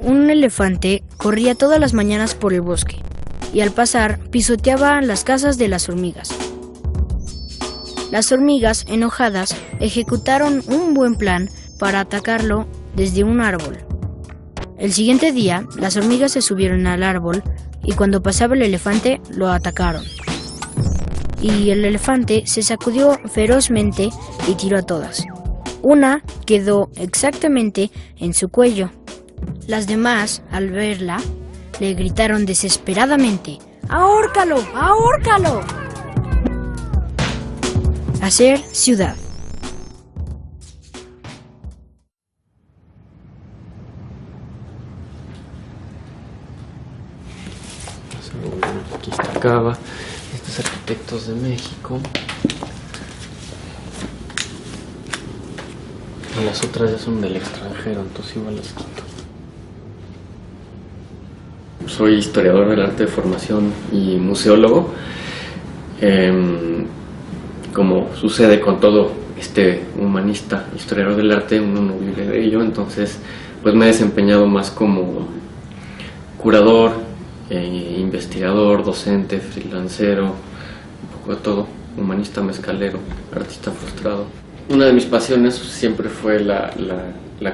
Un elefante corría todas las mañanas por el bosque y al pasar pisoteaba las casas de las hormigas. Las hormigas, enojadas, ejecutaron un buen plan para atacarlo desde un árbol. El siguiente día, las hormigas se subieron al árbol y cuando pasaba el elefante, lo atacaron. Y el elefante se sacudió ferozmente y tiró a todas. Una quedó exactamente en su cuello. Las demás, al verla, le gritaron desesperadamente: ¡ahórcalo! ¡ahórcalo! Hacer ciudad. Aquí está Cava, estos arquitectos de México. Y las otras ya son del extranjero, entonces igual las quito. Soy historiador del arte de formación y museólogo. Como sucede con todo humanista, historiador del arte, uno no vive de ello, entonces pues me he desempeñado más como curador, investigador, docente, freelancero, un poco de todo, humanista mezcalero, artista frustrado. Una de mis pasiones siempre fue la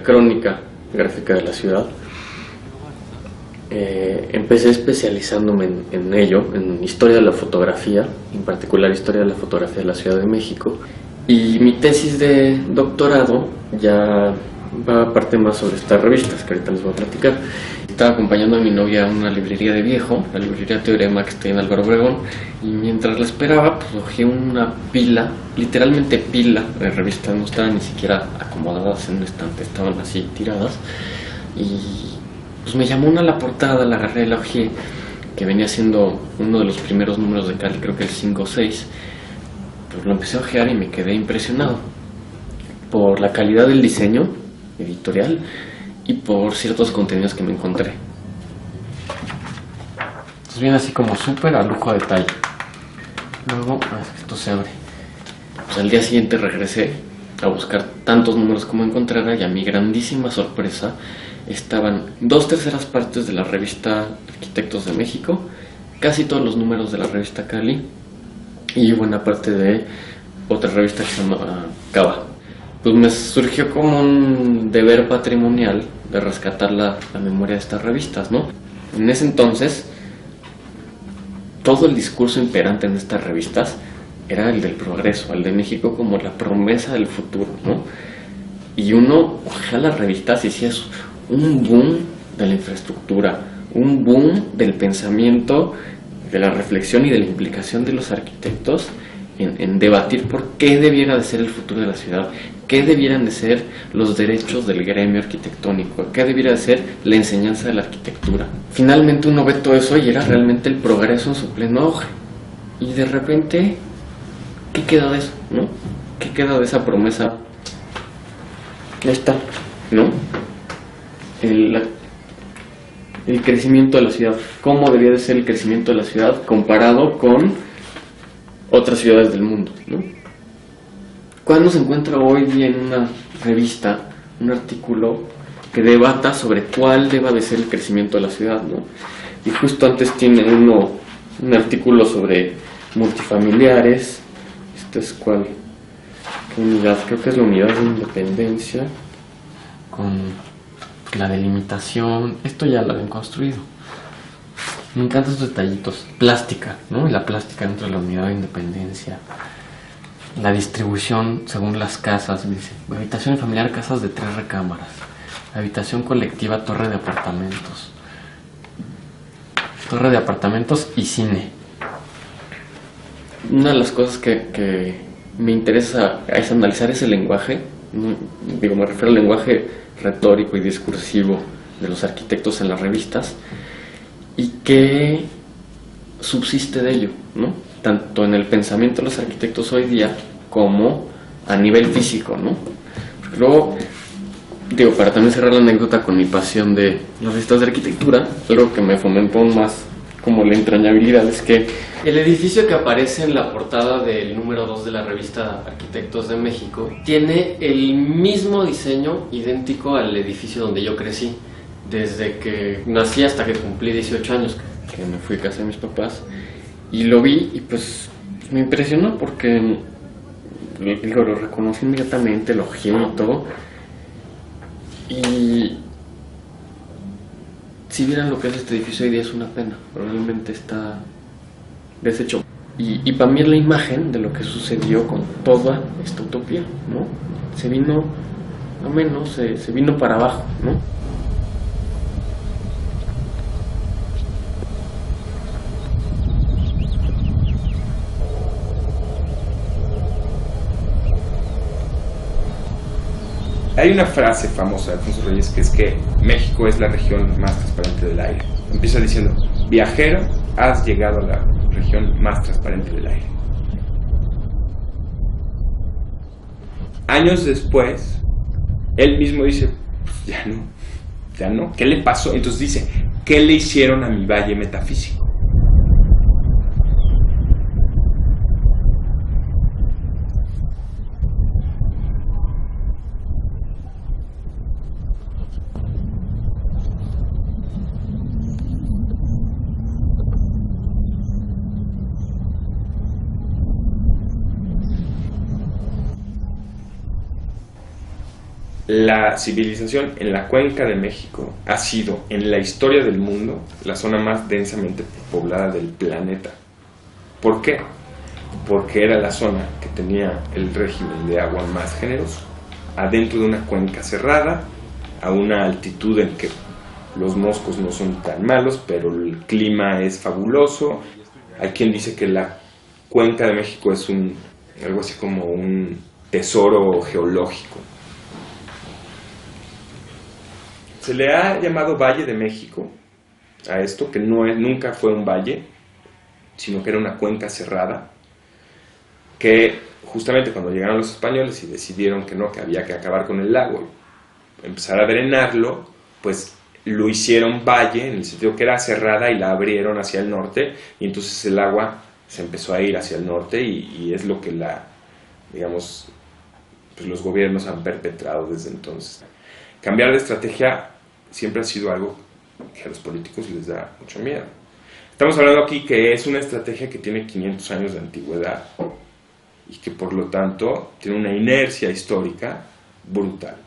crónica gráfica de la ciudad. Empecé especializándome en ello, en historia de la fotografía, en particular historia de la fotografía de la Ciudad de México. Y mi tesis de doctorado ya va parte más sobre estas revistas que ahorita les voy a platicar. Estaba acompañando a mi novia a una librería de viejo, la librería Teorema, que está en Álvaro Obregón, y mientras la esperaba, pues cogí una pila, literalmente pila de revistas, no estaban ni siquiera acomodadas en un estante, estaban así tiradas, y pues me llamó una a la portada, la agarré, la hojeé, que venía siendo uno de los primeros números de Cali, creo que el 5 o 6, pues lo empecé a hojear y me quedé impresionado por la calidad del diseño editorial y por ciertos contenidos que me encontré. Entonces viene así como súper a lujo de detalle. Luego, esto se abre. Pues al día siguiente regresé a buscar tantos números como encontrara y a mi grandísima sorpresa estaban 2/3 partes de la revista Arquitectos de México, casi todos los números de la revista Cali y buena parte de otra revista que se llama Cava. Pues me surgió como un deber patrimonial de rescatar la memoria de estas revistas, ¿no? En ese entonces, todo el discurso imperante en estas revistas era el del progreso, el de México como la promesa del futuro, ¿no? Y uno ojea las revistas y sí es un boom de la infraestructura, un boom del pensamiento, de la reflexión y de la implicación de los arquitectos en debatir por qué debiera de ser el futuro de la ciudad, qué debieran de ser los derechos del gremio arquitectónico, qué debiera de ser la enseñanza de la arquitectura. Finalmente uno ve todo eso y era realmente el progreso en su pleno auge. Y de repente, ¿qué queda de eso, no? ¿Qué queda de esa promesa? Ya está, ¿no? El crecimiento de la ciudad. ¿Cómo debería de ser el crecimiento de la ciudad comparado con otras ciudades del mundo, ¿no? ¿Cuándo se encuentra hoy día en una revista un artículo que debata sobre cuál deba de ser el crecimiento de la ciudad, ¿no? Y justo antes tiene un artículo sobre multifamiliares. ¿Este es cuál? ¿Qué unidad? Creo que es la unidad de Independencia, con la delimitación. Esto ya lo habían construido. Me encantan estos detallitos. Plástica, ¿no? Y la plástica dentro de la unidad de Independencia. La distribución según las casas, dice. Habitación familiar, casas de 3 recámaras. Habitación colectiva, torre de apartamentos. Torre de apartamentos y cine. Una de las cosas que me interesa es analizar ese lenguaje. Digo, me refiero al lenguaje retórico y discursivo de los arquitectos en las revistas. Y qué subsiste de ello, ¿no? Tanto en el pensamiento de los arquitectos hoy día como a nivel físico, ¿no? Porque luego, digo, para también cerrar la anécdota con mi pasión de las revistas de arquitectura, algo que me fomentó más como la entrañabilidad es que el edificio que aparece en la portada del número 2 de la revista Arquitectos de México tiene el mismo diseño idéntico al edificio donde yo crecí. desde que nací hasta que cumplí 18 años, que me fui a casa de mis papás, y lo vi y pues me impresionó porque lo reconocí inmediatamente, lo gimo y todo. Y si vieran lo que es este edificio hoy día es una pena, probablemente está deshecho. Y para mí es la imagen de lo que sucedió con toda esta utopía, ¿no? Se vino a menos, se vino para abajo, ¿no? Hay una frase famosa de Alfonso Reyes que es que México es la región más transparente del aire. Empieza diciendo: viajero, has llegado a la región más transparente del aire. Años después, él mismo dice: pues ya no, ¿qué le pasó? Entonces dice: ¿qué le hicieron a mi valle metafísico? La civilización en la cuenca de México ha sido, en la historia del mundo, la zona más densamente poblada del planeta. ¿Por qué? Porque era la zona que tenía el régimen de agua más generoso, adentro de una cuenca cerrada, a una altitud en que los moscos no son tan malos, pero el clima es fabuloso. Hay quien dice que la cuenca de México es algo así como un tesoro geológico. Se le ha llamado Valle de México a esto, que nunca fue un valle, sino que era una cuenca cerrada, que justamente cuando llegaron los españoles y decidieron que había que acabar con el lago, empezar a drenarlo, pues lo hicieron valle, en el sentido que era cerrada y la abrieron hacia el norte, y entonces el agua se empezó a ir hacia el norte y es lo que digamos, pues los gobiernos han perpetrado desde entonces. Cambiar de estrategia siempre ha sido algo que a los políticos les da mucho miedo. Estamos hablando aquí que es una estrategia que tiene 500 años de antigüedad y que por lo tanto tiene una inercia histórica brutal.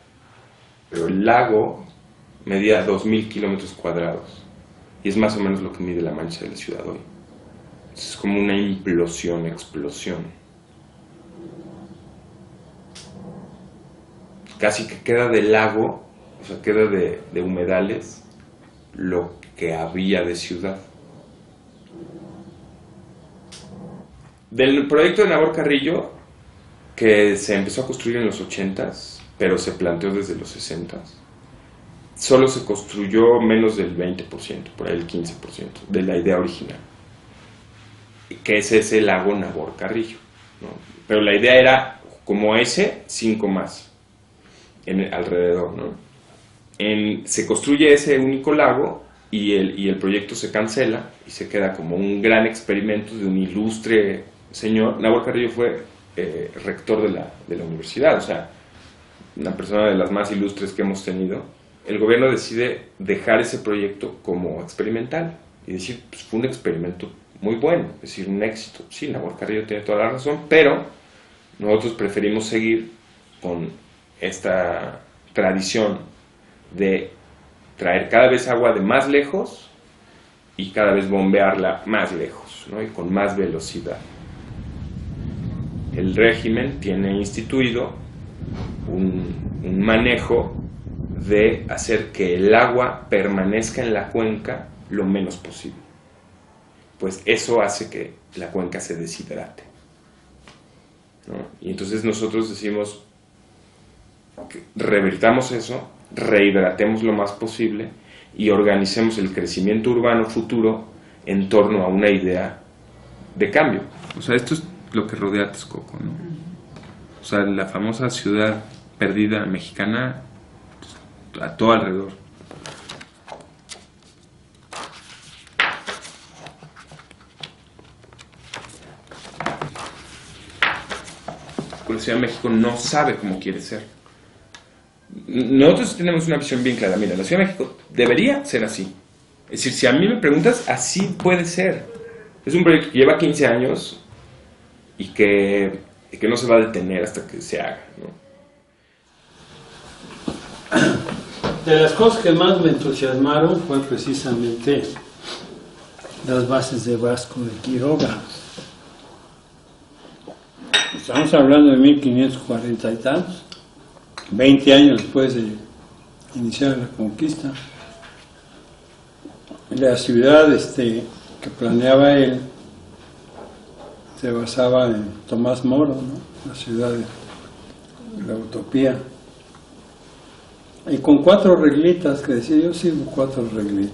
Pero el lago medía 2.000 kilómetros cuadrados y es más o menos lo que mide la mancha de la ciudad hoy. Es como una explosión. Casi que queda del lago, o sea, queda de humedales lo que había de ciudad. Del proyecto de Nabor Carrillo, que se empezó a construir en los 80s, pero se planteó desde los 60s, solo se construyó menos del 20%, por ahí el 15% de la idea original, que es ese lago Nabor Carrillo, ¿no? Pero la idea era como 5 más alrededor, ¿no? Se construye ese único lago y el proyecto se cancela y se queda como un gran experimento de un ilustre señor. Nabor Carrillo fue rector de la universidad, o sea, una persona de las más ilustres que hemos tenido. El gobierno decide dejar ese proyecto como experimental y decir, pues fue un experimento muy bueno, es decir, un éxito. Sí, Nabor Carrillo tiene toda la razón, pero nosotros preferimos seguir con esta tradición de traer cada vez agua de más lejos y cada vez bombearla más lejos, ¿no? Y con más velocidad. El régimen tiene instituido un manejo de hacer que el agua permanezca en la cuenca lo menos posible. Pues eso hace que la cuenca se deshidrate, ¿no? Y entonces nosotros decimos que revirtamos eso, rehidratemos lo más posible y organicemos el crecimiento urbano futuro en torno a una idea de cambio. O sea, esto es lo que rodea a Texcoco, ¿no? O sea, la famosa ciudad perdida mexicana, pues, a todo alrededor. La Ciudad de México no sabe cómo quiere ser. Nosotros tenemos una visión bien clara. Mira, la Ciudad de México debería ser así. Es decir, si a mí me preguntas, así puede ser. Es un proyecto que lleva 15 años y que no se va a detener hasta que se haga, ¿no? De las cosas que más me entusiasmaron fue precisamente las bases de Vasco de Quiroga. Estamos hablando de 1540 y tantos, 20 años después de iniciar la conquista. La ciudad que planeaba él se basaba en Tomás Moro, ¿no? La ciudad de la utopía. Y con 4 reglitas, que decía, yo sigo 4 reglitas.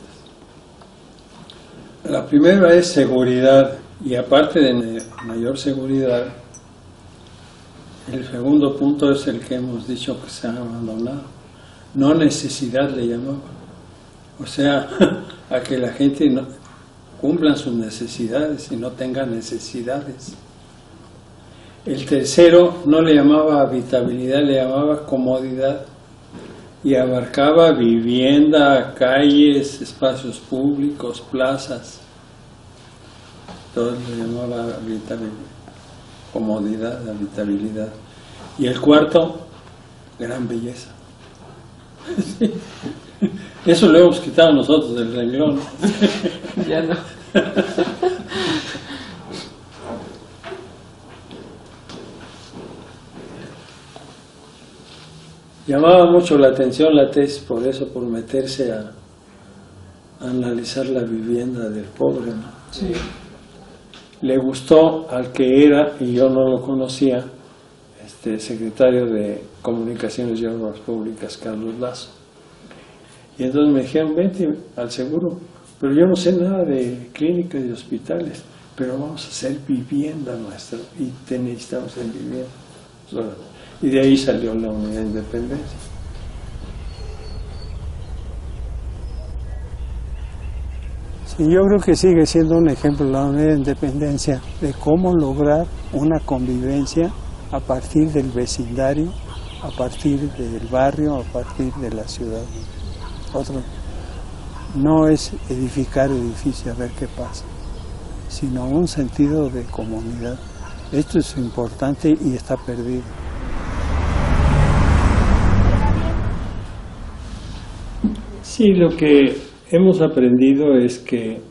La primera es seguridad, y aparte de mayor seguridad, el segundo punto es el que hemos dicho que se ha abandonado. No necesidad le llamaba. O sea, a que la gente no cumplan sus necesidades y no tenga necesidades. El tercero no le llamaba habitabilidad, le llamaba comodidad. Y abarcaba vivienda, calles, espacios públicos, plazas. Todo le llamaba comodidad, habitabilidad. Y el cuarto, gran belleza. Sí. Eso lo hemos quitado nosotros del renglón. Ya no. Llamaba mucho la atención la tesis por eso, por meterse a analizar la vivienda del pobre, ¿no? Sí. Le gustó al que era, y yo no lo conocía, secretario de Comunicaciones y Obras Públicas, Carlos Lazo. Y entonces me dijeron, vente al seguro, pero yo no sé nada de clínicas y hospitales, pero vamos a hacer vivienda, maestro, y te necesitamos en vivienda. Y de ahí salió la Unidad de Independencia. Sí, yo creo que sigue siendo un ejemplo la Unidad de Independencia de cómo lograr una convivencia a partir del vecindario, a partir del barrio, a partir de la ciudad. Otro, no es edificar edificios a ver qué pasa, sino un sentido de comunidad. Esto es importante y está perdido. Sí, lo que hemos aprendido es que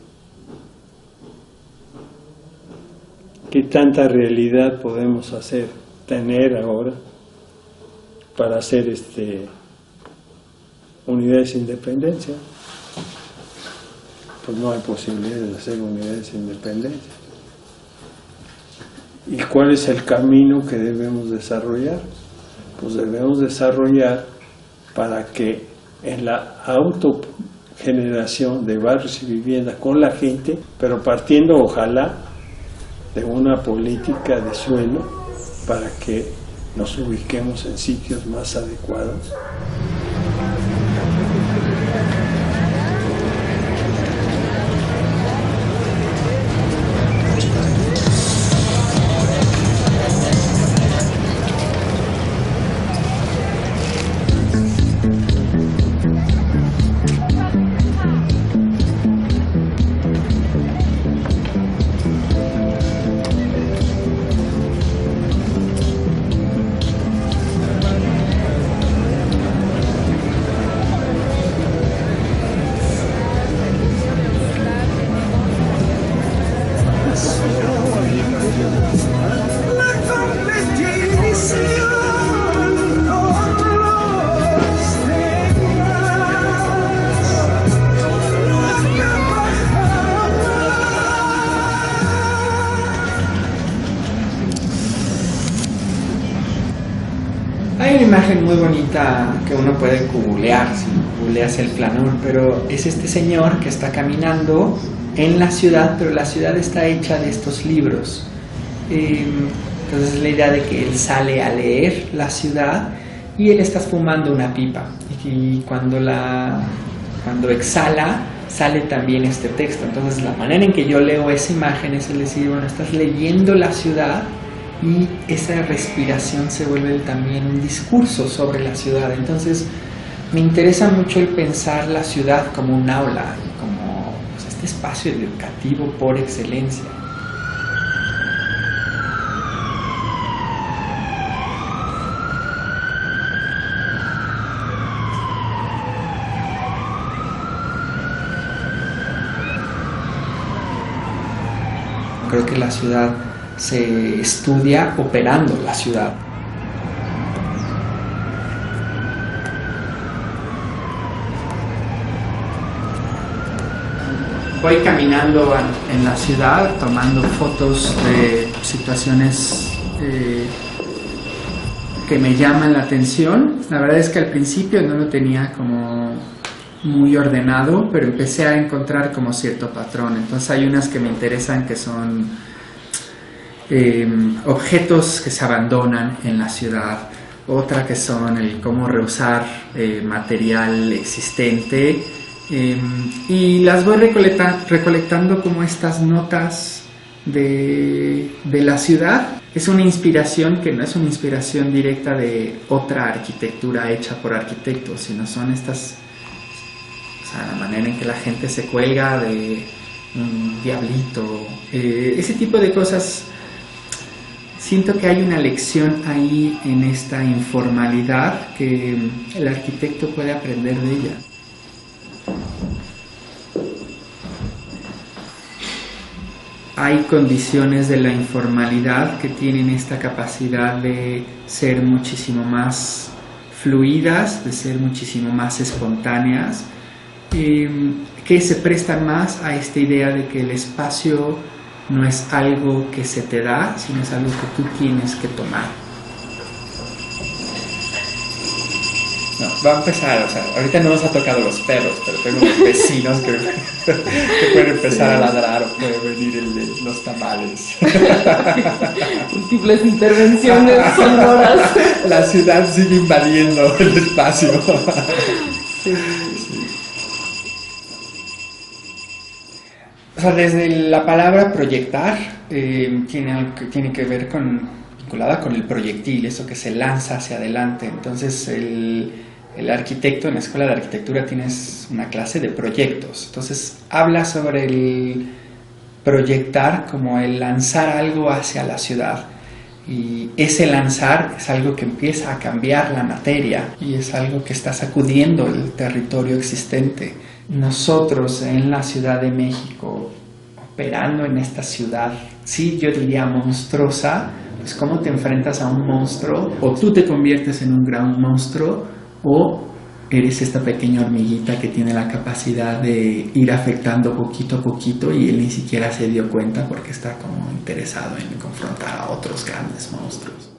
tanta realidad podemos tener ahora para hacer unidades de independencia. Pues no hay posibilidad de hacer unidades de independencia. ¿Y cuál es el camino que debemos desarrollar? Pues debemos desarrollar para que en la autogeneración de barrios y viviendas con la gente, pero partiendo ojalá de una política de suelo para que nos ubiquemos en sitios más adecuados. Hay una imagen muy bonita que uno puede googlear, si googleas el planón, pero es este señor que está caminando en la ciudad, pero la ciudad está hecha de estos libros. Entonces es la idea de que él sale a leer la ciudad y él está fumando una pipa. Y cuando exhala, sale también este texto. Entonces la manera en que yo leo esa imagen es el decir, bueno, estás leyendo la ciudad y esa respiración se vuelve también un discurso sobre la ciudad. Entonces Me interesa mucho el pensar la ciudad como un aula, como pues, este espacio educativo por excelencia. Creo que la ciudad se estudia operando la ciudad. Voy caminando en la ciudad, tomando fotos de situaciones que me llaman la atención. La verdad es que al principio no lo tenía como muy ordenado, pero empecé a encontrar como cierto patrón. Entonces hay unas que me interesan que son objetos que se abandonan en la ciudad, otra que son el cómo reusar material existente, y las voy recolectando como estas notas de la ciudad. Es una inspiración que no es una inspiración directa de otra arquitectura hecha por arquitectos, sino son estas, o sea, la manera en que la gente se cuelga de un diablito, ese tipo de cosas. Siento que hay una lección ahí en esta informalidad que el arquitecto puede aprender de ella. Hay condiciones de la informalidad que tienen esta capacidad de ser muchísimo más fluidas, de ser muchísimo más espontáneas, que se prestan más a esta idea de que el espacio no es algo que se te da, sino es algo que tú tienes que tomar. No, va a empezar, o sea, ahorita no nos ha tocado los perros, pero tengo unos vecinos que pueden empezar a ladrar o puede venir el de los tamales. Múltiples intervenciones sonoras. La ciudad sigue invadiendo el espacio. Sí. O sea, desde la palabra proyectar, tiene algo que tiene que ver vinculada con el proyectil, eso que se lanza hacia adelante. Entonces el arquitecto en la escuela de arquitectura tienes una clase de proyectos. Entonces habla sobre el proyectar como el lanzar algo hacia la ciudad. Y ese lanzar es algo que empieza a cambiar la materia y es algo que está sacudiendo el territorio existente. Nosotros en la Ciudad de México, operando en esta ciudad, sí, yo diría monstruosa, pues cómo te enfrentas a un monstruo, o tú te conviertes en un gran monstruo, o eres esta pequeña hormiguita que tiene la capacidad de ir afectando poquito a poquito y él ni siquiera se dio cuenta porque está como interesado en confrontar a otros grandes monstruos.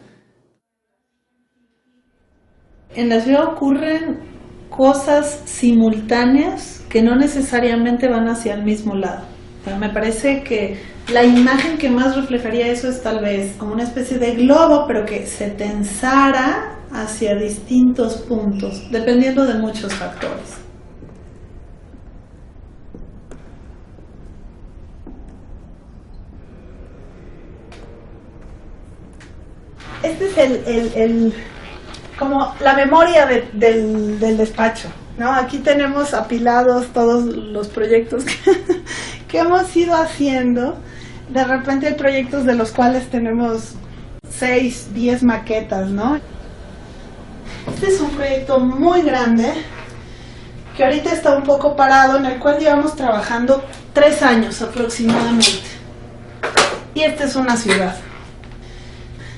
En la ciudad ocurren cosas simultáneas que no necesariamente van hacia el mismo lado. Pero me parece que la imagen que más reflejaría eso es tal vez como una especie de globo, pero que se tensara hacia distintos puntos, dependiendo de muchos factores. Este es como la memoria del despacho, ¿no? Aquí tenemos apilados todos los proyectos que hemos ido haciendo. De repente hay proyectos de los cuales tenemos 6, 10 maquetas, ¿no? Este es un proyecto muy grande que ahorita está un poco parado, en el cual llevamos trabajando 3 años aproximadamente. Y esta es una ciudad.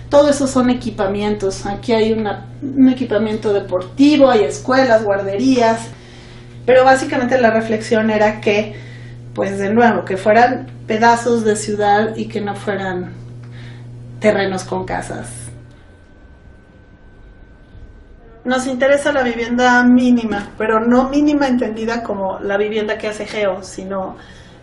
Todo eso son equipamientos. Aquí hay un equipamiento deportivo, hay escuelas, guarderías, pero básicamente la reflexión era que, pues de nuevo, que fueran pedazos de ciudad y que no fueran terrenos con casas. Nos interesa la vivienda mínima, pero no mínima entendida como la vivienda que hace Geo, sino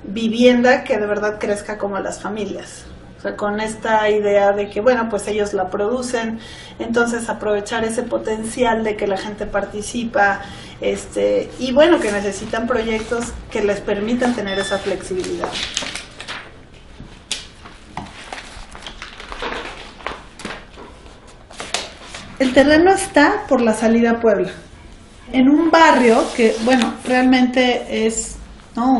vivienda que de verdad crezca como las familias. O sea, con esta idea de que, bueno, pues ellos la producen, entonces aprovechar ese potencial de que la gente participa, y bueno, que necesitan proyectos que les permitan tener esa flexibilidad. El terreno está por la salida a Puebla. en un barrio que, bueno, realmente es, ¿no?,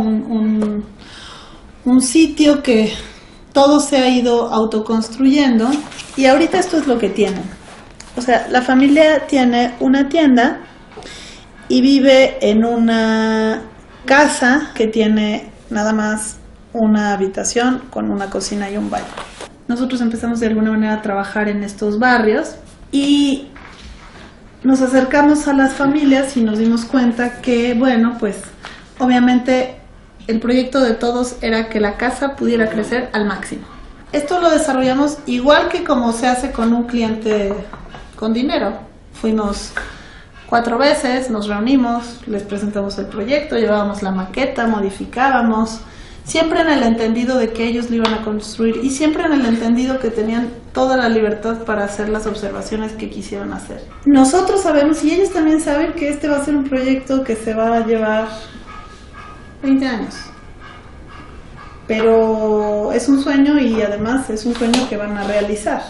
un sitio que todo se ha ido autoconstruyendo, y ahorita esto es lo que tienen. O sea, la familia tiene una tienda y vive en una casa que tiene nada más una habitación con una cocina y un baño. Nosotros empezamos de alguna manera a trabajar en estos barrios y nos acercamos a las familias y nos dimos cuenta que, bueno, pues obviamente el proyecto de todos era que la casa pudiera crecer al máximo. Esto lo desarrollamos igual que como se hace con un cliente con dinero. Fuimos 4 veces, nos reunimos, les presentamos el proyecto, llevábamos la maqueta, modificábamos, siempre en el entendido de que ellos lo iban a construir y siempre en el entendido que tenían toda la libertad para hacer las observaciones que quisieran hacer. Nosotros sabemos y ellos también saben que este va a ser un proyecto que se va a llevar 20 años. Pero es un sueño y además es un sueño que van a realizar.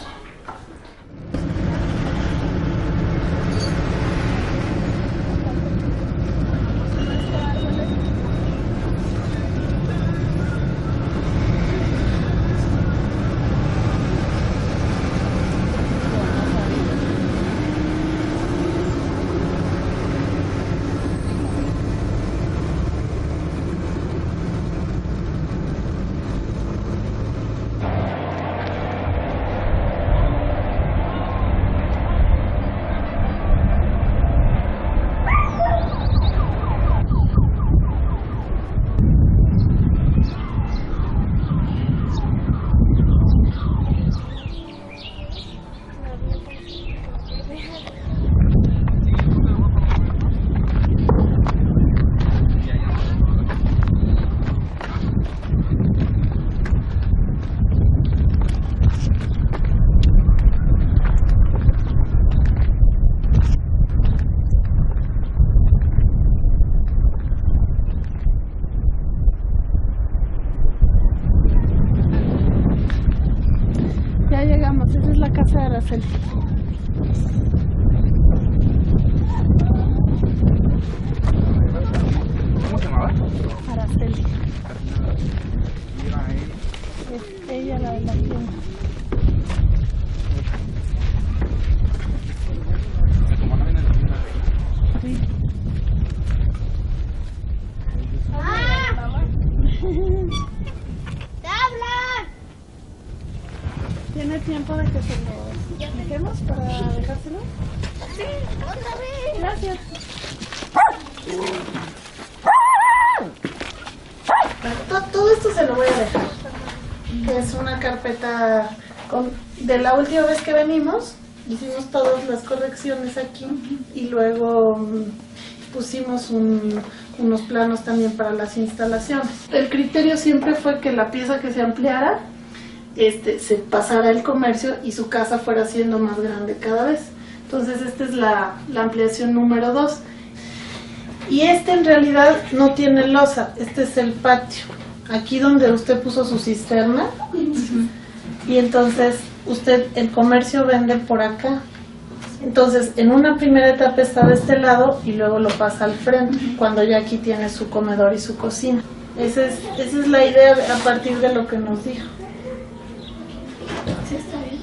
Esa es la casa de Araceli. ¿Cómo se llamaba? Araceli. Es ella la de la tienda. Sí. ¿Tiene tiempo de que se lo dejemos para dejárselo? Sí, otra vez. Gracias. Todo esto se lo voy a dejar. Que es una carpeta de la última vez que venimos. Hicimos todas las correcciones aquí y luego pusimos unos planos también para las instalaciones. El criterio siempre fue que la pieza que se ampliara se pasara el comercio y su casa fuera siendo más grande cada vez. Entonces esta es la ampliación número 2. Y en realidad no tiene losa, este es el patio. Aquí donde usted puso su cisterna. Y entonces el comercio vende por acá. Entonces en una primera etapa está de este lado y luego lo pasa al frente, cuando ya aquí tiene su comedor y su cocina. Esa es la idea a partir de lo que nos dijo. Sí, está bien.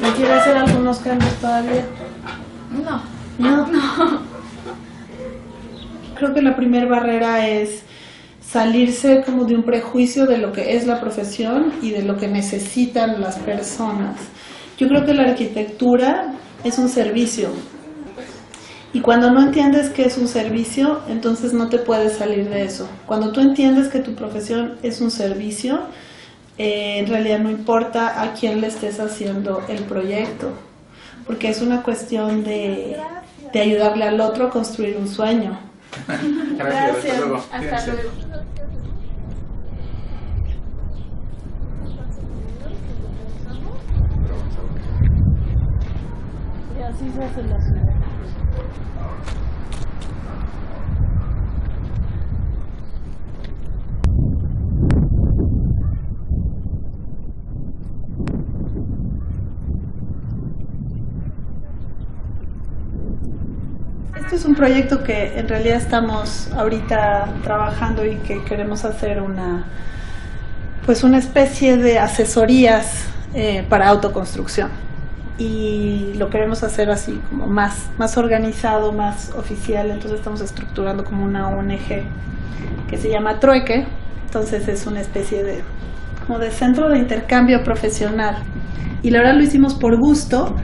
¿Me quiere hacer algunos cambios todavía? No. Creo que la primera barrera es salirse como de un prejuicio de lo que es la profesión y de lo que necesitan las personas. Yo creo que la arquitectura es un servicio. Y cuando no entiendes que es un servicio, entonces no te puedes salir de eso. Cuando tú entiendes que tu profesión es un servicio, en realidad no importa a quién le estés haciendo el proyecto, porque es una cuestión de ayudarle al otro a construir un sueño. Gracias. Hasta luego. Y así se hace la ciudad. es un proyecto que en realidad estamos ahorita trabajando y que queremos hacer una especie de asesorías para autoconstrucción. Y lo queremos hacer así como más organizado, más oficial. Entonces estamos estructurando como una ONG que se llama Trueque. Entonces es una especie de centro de intercambio profesional. Y la verdad lo hicimos por gusto.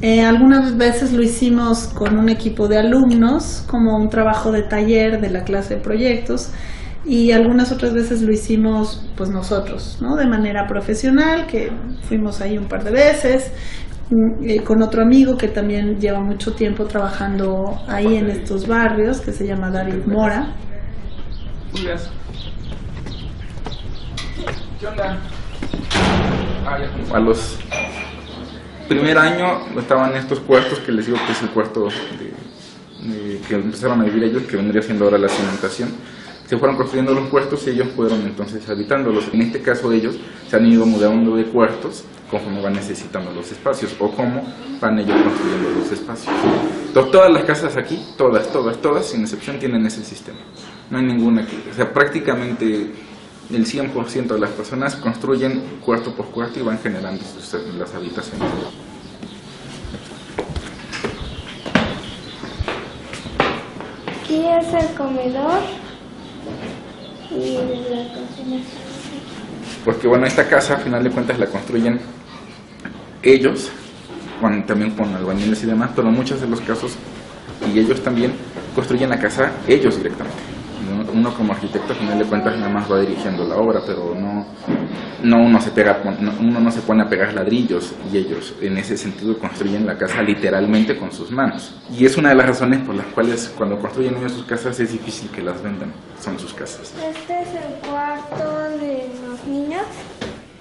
Algunas veces lo hicimos con un equipo de alumnos, como un trabajo de taller de la clase de proyectos, y algunas otras veces lo hicimos pues nosotros, ¿no? De manera profesional, que fuimos ahí un par de veces, con otro amigo que también lleva mucho tiempo trabajando ahí en estos barrios, que se llama David Mora. ¿Qué onda? A los primer año estaban estos cuartos que les digo que es el cuarto que empezaron a vivir ellos, que vendría siendo ahora la cimentación. Se fueron construyendo los cuartos y ellos fueron entonces habitándolos. En este caso ellos se han ido mudando de cuartos conforme van necesitando los espacios o cómo van ellos construyendo los espacios. Entonces, todas las casas aquí, todas, sin excepción, tienen ese sistema. No hay ninguna que, o sea, prácticamente el 100% de las personas construyen cuarto por cuarto y van generando las habitaciones. Aquí es el comedor y la cocina. Porque bueno, esta casa a final de cuentas la construyen ellos, también con albañiles y demás, pero en muchos de los casos, y ellos también construyen la casa ellos directamente. Uno como arquitecto a final de cuentas nada más va dirigiendo la obra, pero uno no se pone a pegar ladrillos, y ellos en ese sentido construyen la casa literalmente con sus manos. Y es una de las razones por las cuales cuando construyen ellos sus casas es difícil que las vendan, son sus casas. Este es el cuarto de los niños.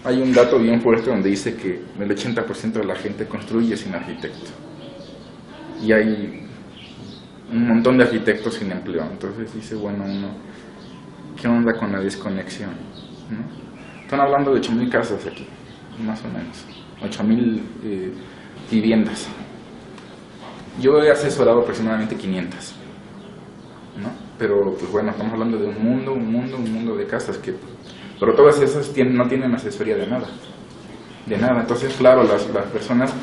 Hay un dato bien fuerte donde dice que el 80% de la gente construye sin arquitecto. Y hay un montón de arquitectos sin empleo. Entonces dice, bueno, uno, ¿qué onda con la desconexión? ¿No? Están hablando de 8,000 casas aquí, más o menos. 8,000 viviendas. Yo he asesorado aproximadamente 500. ¿No? Pero, pues bueno, estamos hablando de un mundo de casas que... Pero todas esas no tienen asesoría de nada. De nada. Entonces, claro, las personas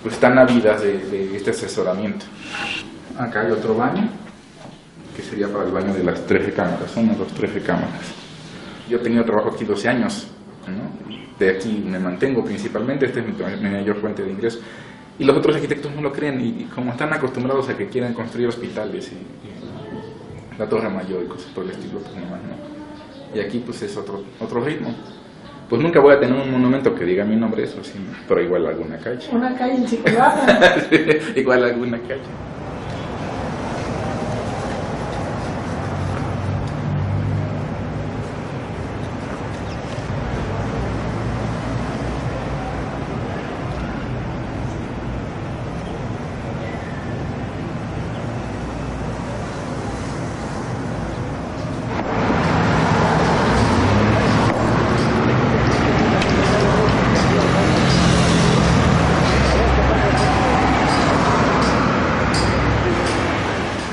pues están ávidas de este asesoramiento. Acá hay otro baño, que sería para el baño de las 13 cámaras. Son las 13 cámaras. Yo he tenido trabajo aquí 12 años, ¿no? De aquí me mantengo principalmente. Esta es mi mayor fuente de ingreso. Y los otros arquitectos no lo creen. Y como están acostumbrados a que quieran construir hospitales y la Torre Mayor y cosas por el estilo, pues nomás no. Y aquí pues es otro ritmo. Pues nunca voy a tener un monumento que diga mi nombre, eso sí, pero igual alguna calle. Una calle en Chicolarra. Sí, igual alguna calle.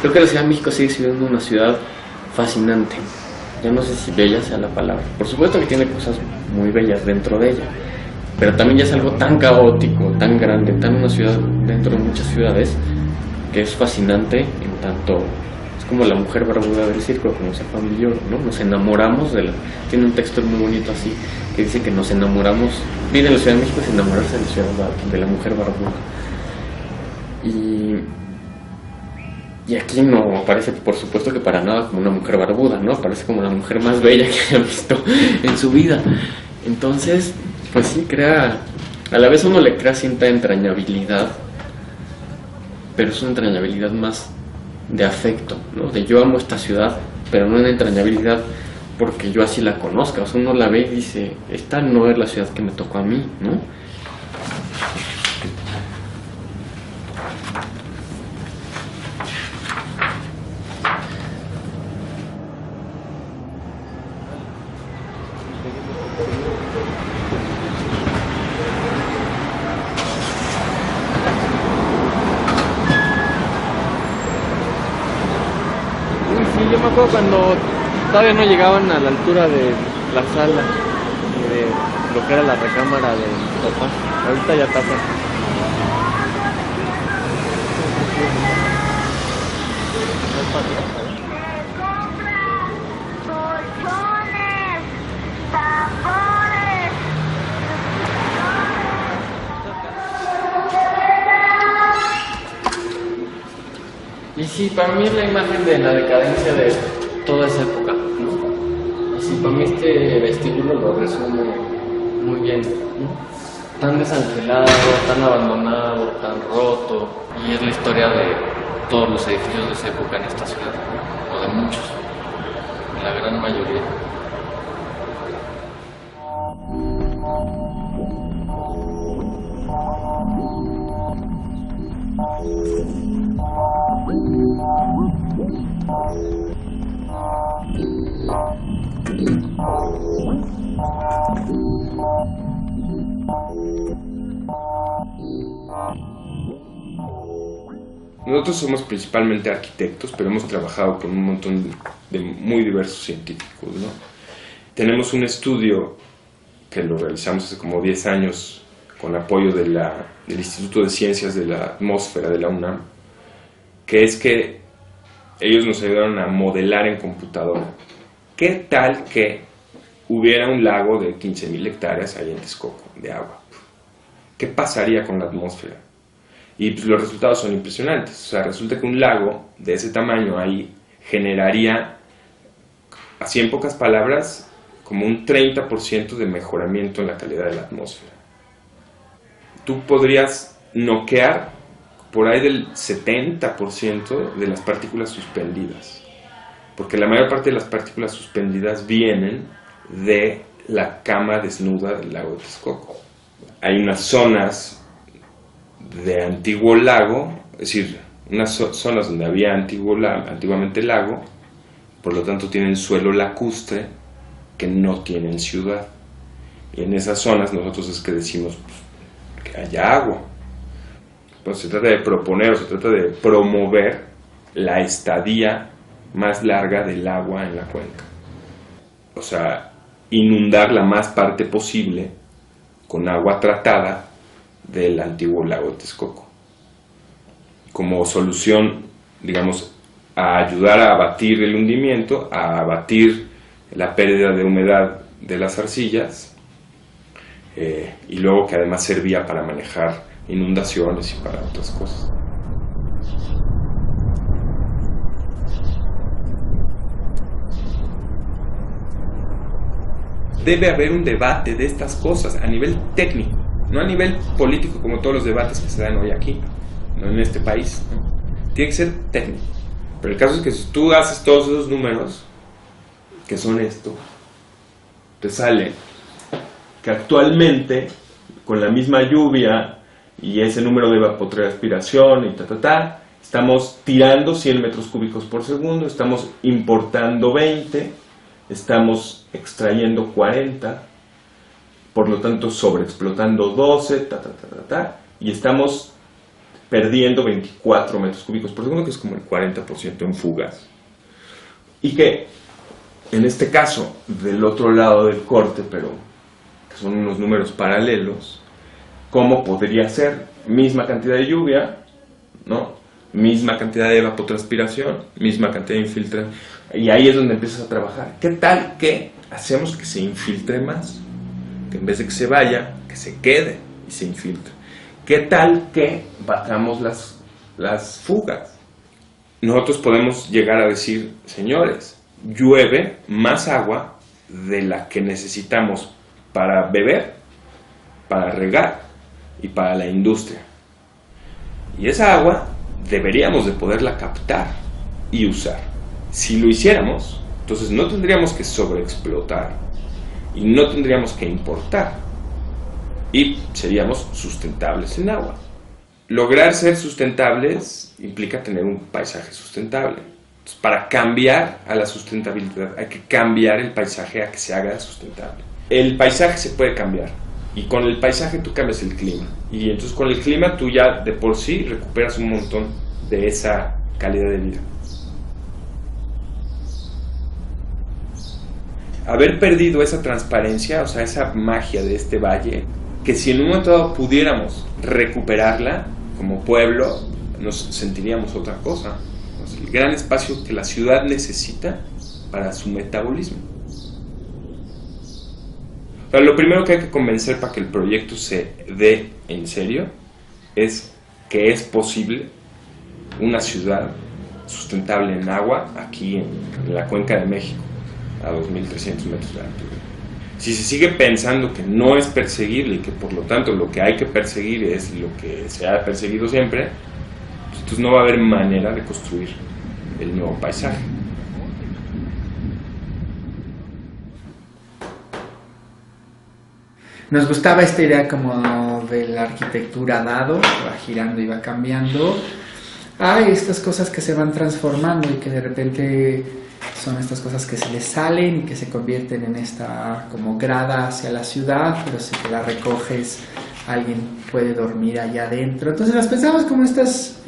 Creo que la Ciudad de México sigue siendo una ciudad fascinante. Yo no sé si bella sea la palabra. Por supuesto que tiene cosas muy bellas dentro de ella, pero también ya es algo tan caótico, tan grande, tan una ciudad dentro de muchas ciudades, que es fascinante en tanto... Es como la mujer barbuda del circo, como decía Juan Villoro, ¿no? Nos enamoramos de la... Tiene un texto muy bonito así, que dice que nos enamoramos... Vivir en la Ciudad de México es enamorarse de la mujer barbuda. Y aquí no aparece, por supuesto que para nada, como una mujer barbuda, ¿no? Aparece como la mujer más bella que haya visto en su vida. Entonces, pues sí, a la vez uno le crea cierta entrañabilidad, pero es una entrañabilidad más de afecto, ¿no? De yo amo esta ciudad, pero no una entrañabilidad porque yo así la conozca. O sea, uno la ve y dice, esta no es la ciudad que me tocó a mí, ¿no? Texcoco cuando todavía no llegaban a la altura de la sala, de lo que era la recámara de mi papá. Ahorita ya tapan. Y sí, para mí es la imagen de la decadencia de toda esa época, ¿no? Y sí, para mí este vestíbulo lo resume muy bien, ¿no? Tan desangelado, tan abandonado, tan roto, y es la historia de todos los edificios de esa época en esta ciudad, o de muchos, la gran mayoría. Nosotros somos principalmente arquitectos, pero hemos trabajado con un montón de muy diversos científicos, ¿no? Tenemos un estudio que lo realizamos hace como 10 años con apoyo del Instituto de Ciencias de la Atmósfera de la UNAM, que es que ellos nos ayudaron a modelar en computadora qué tal que hubiera un lago de 15.000 hectáreas ahí en Texcoco de agua. ¿Qué pasaría con la atmósfera? Y pues los resultados son impresionantes. O sea, resulta que un lago de ese tamaño ahí generaría, así en pocas palabras, como un 30% de mejoramiento en la calidad de la atmósfera. Tú podrías noquear por ahí del 70% de las partículas suspendidas, porque la mayor parte de las partículas suspendidas vienen de la cama desnuda del lago de Texcoco. Hay unas zonas de antiguo lago, es decir, unas zonas donde había antiguamente lago, por lo tanto tienen suelo lacustre que no tienen ciudad. Y en esas zonas nosotros es que decimos pues, que haya agua. Pues se trata de proponer o se trata de promover la estadía más larga del agua en la cuenca. O sea, inundar la más parte posible con agua tratada del antiguo lago de Texcoco. Como solución, digamos, a ayudar a abatir el hundimiento, a abatir la pérdida de humedad de las arcillas, y luego que además servía para manejar inundaciones y para otras cosas. Debe haber un debate de estas cosas a nivel técnico, no a nivel político como todos los debates que se dan hoy aquí, no en este país, ¿no? Tiene que ser técnico. Pero el caso es que si tú haces todos esos números, que son esto, te sale que actualmente, con la misma lluvia y ese número de evapotranspiración y estamos tirando 100 metros cúbicos por segundo, estamos importando 20, estamos extrayendo 40, por lo tanto sobreexplotando 12, y estamos perdiendo 24 metros cúbicos por segundo, que es como el 40% en fugas. Y que, en este caso, del otro lado del corte, pero que son unos números paralelos, ¿cómo podría ser? Misma cantidad de lluvia, ¿no? Misma cantidad de evapotranspiración, misma cantidad de infiltración, y ahí es donde empiezas a trabajar. ¿Qué tal que hacemos que se infiltre más? Que en vez de que se vaya, que se quede y se infiltre. ¿Qué tal que bajamos las fugas? Nosotros podemos llegar a decir, señores, llueve más agua de la que necesitamos para beber, para regar y para la industria. Y esa agua deberíamos de poderla captar y usar. Si lo hiciéramos, entonces no tendríamos que sobreexplotar y no tendríamos que importar y seríamos sustentables en agua. Lograr ser sustentables implica tener un paisaje sustentable. Entonces, para cambiar a la sustentabilidad hay que cambiar el paisaje a que se haga sustentable. El paisaje se puede cambiar y con el paisaje tú cambias el clima y entonces con el clima tú ya de por sí recuperas un montón de esa calidad de vida. haber perdido esa transparencia, o sea, esa magia de este valle, que si en un momento dado pudiéramos recuperarla como pueblo, nos sentiríamos otra cosa. O sea, el gran espacio que la ciudad necesita para su metabolismo. Pero lo primero que hay que convencer para que el proyecto se dé en serio es que es posible una ciudad sustentable en agua aquí en la Cuenca de México, a 2.300 metros de altura. Si se sigue pensando que no es perseguible y que por lo tanto lo que hay que perseguir es lo que se ha perseguido siempre, pues entonces no va a haber manera de construir el nuevo paisaje. Nos gustaba esta idea como de la arquitectura dado, va girando y va cambiando. Hay estas cosas que se van transformando y que de repente son estas cosas que se les salen y que se convierten en esta como grada hacia la ciudad, pero si te la recoges alguien puede dormir allá adentro. Entonces las pensamos como estas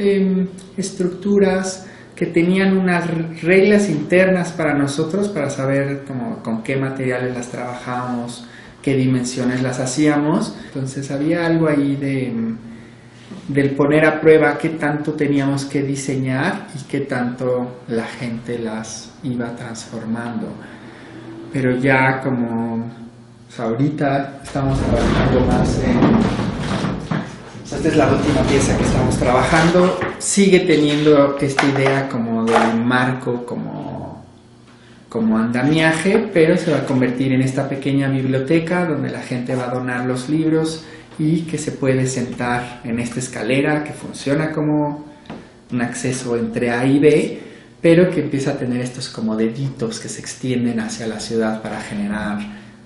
estructuras que tenían unas reglas internas para nosotros, para saber como con qué materiales las trabajábamos, qué dimensiones las hacíamos. Entonces había algo ahí del poner a prueba qué tanto teníamos que diseñar y qué tanto la gente las iba transformando. Pero ya como, o sea, ahorita estamos trabajando más esta es la última pieza que estamos trabajando. Sigue teniendo esta idea como del marco, como andamiaje, pero se va a convertir en esta pequeña biblioteca donde la gente va a donar los libros y que se puede sentar en esta escalera que funciona como un acceso entre A y B, pero que empieza a tener estos como deditos que se extienden hacia la ciudad para generar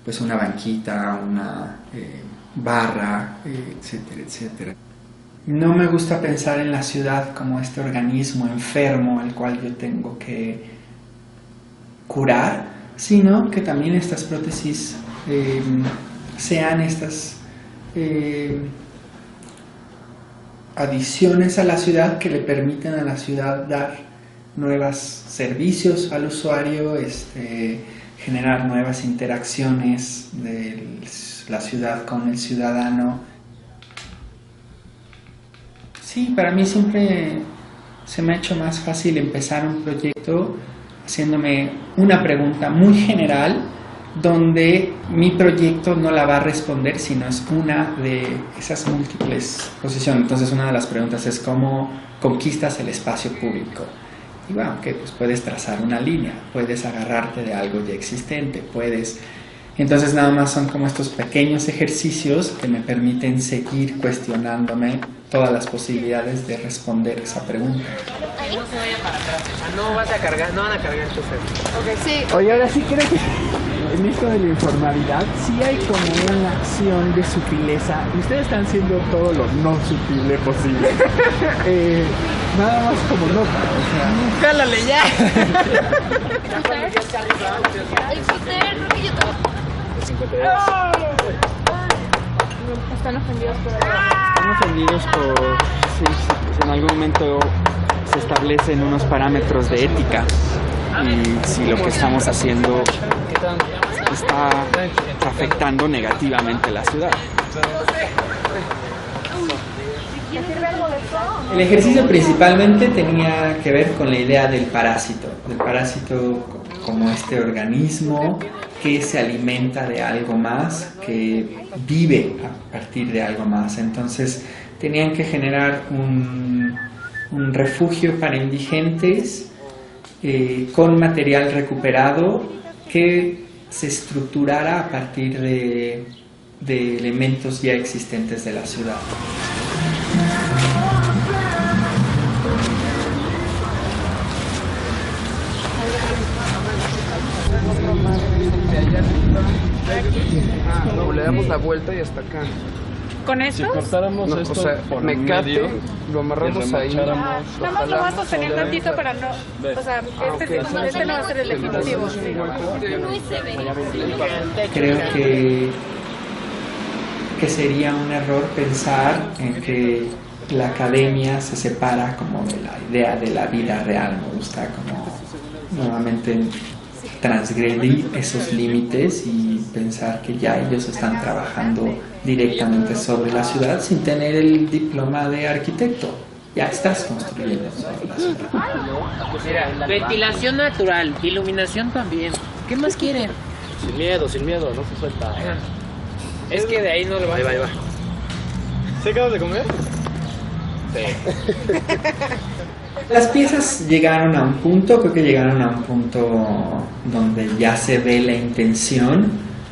pues una banquita, una barra, etcétera, etcétera. No me gusta pensar en la ciudad como este organismo enfermo al cual yo tengo que curar, sino que también estas prótesis sean estas adiciones a la ciudad que le permiten a la ciudad dar nuevos servicios al usuario, generar nuevas interacciones de la ciudad con el ciudadano. Sí, para mí siempre se me ha hecho más fácil empezar un proyecto haciéndome una pregunta muy general donde mi proyecto no la va a responder, sino es una de esas múltiples posiciones. Entonces una de las preguntas es ¿cómo conquistas el espacio público? Y bueno, que pues puedes trazar una línea, puedes agarrarte de algo ya existente, puedes... Entonces nada más son como estos pequeños ejercicios que me permiten seguir cuestionándome todas las posibilidades de responder esa pregunta. No se vaya para atrás, no vas a cargar, no van a cargar el chofer. Okay, sí. Oye, ahora sí creo que en esto de la informalidad sí hay como una acción de sutileza. Ustedes están haciendo todo lo no sutil posible. Nada más como nota, o sea... ¡Cálale ya! Están ofendidos por si en algún momento se establecen unos parámetros de ética y si lo que estamos haciendo está afectando negativamente la ciudad. El ejercicio principalmente tenía que ver con la idea del parásito como este organismo que se alimenta de algo más, que vive a partir de algo más. Entonces tenían que generar un refugio para indigentes con material recuperado que se estructurara a partir de elementos ya existentes de la ciudad. Le damos la vuelta y hasta acá. ¿Con esto? Si cortáramos No, esto o sea, por mecate, medio, lo amarramos ahí. Nada más lo vas a sostener tantito para no... O sea, este no va a ser el definitivo. Creo que sería un error pensar en que la academia se separa como de la idea de la vida real. Me gusta como nuevamente transgredir esos límites y pensar que ya ellos están trabajando directamente sobre la ciudad sin tener el diploma de arquitecto. Ya estás construyendo sobre la ciudad. Mira, ventilación natural, iluminación también. ¿Qué más quieren? Sin miedo, no se suelta. Es que de ahí no lo va. Ahí va. ¿Sí acabas de comer? Sí. Las piezas llegaron a un punto, creo que llegaron a un punto donde ya se ve la intención,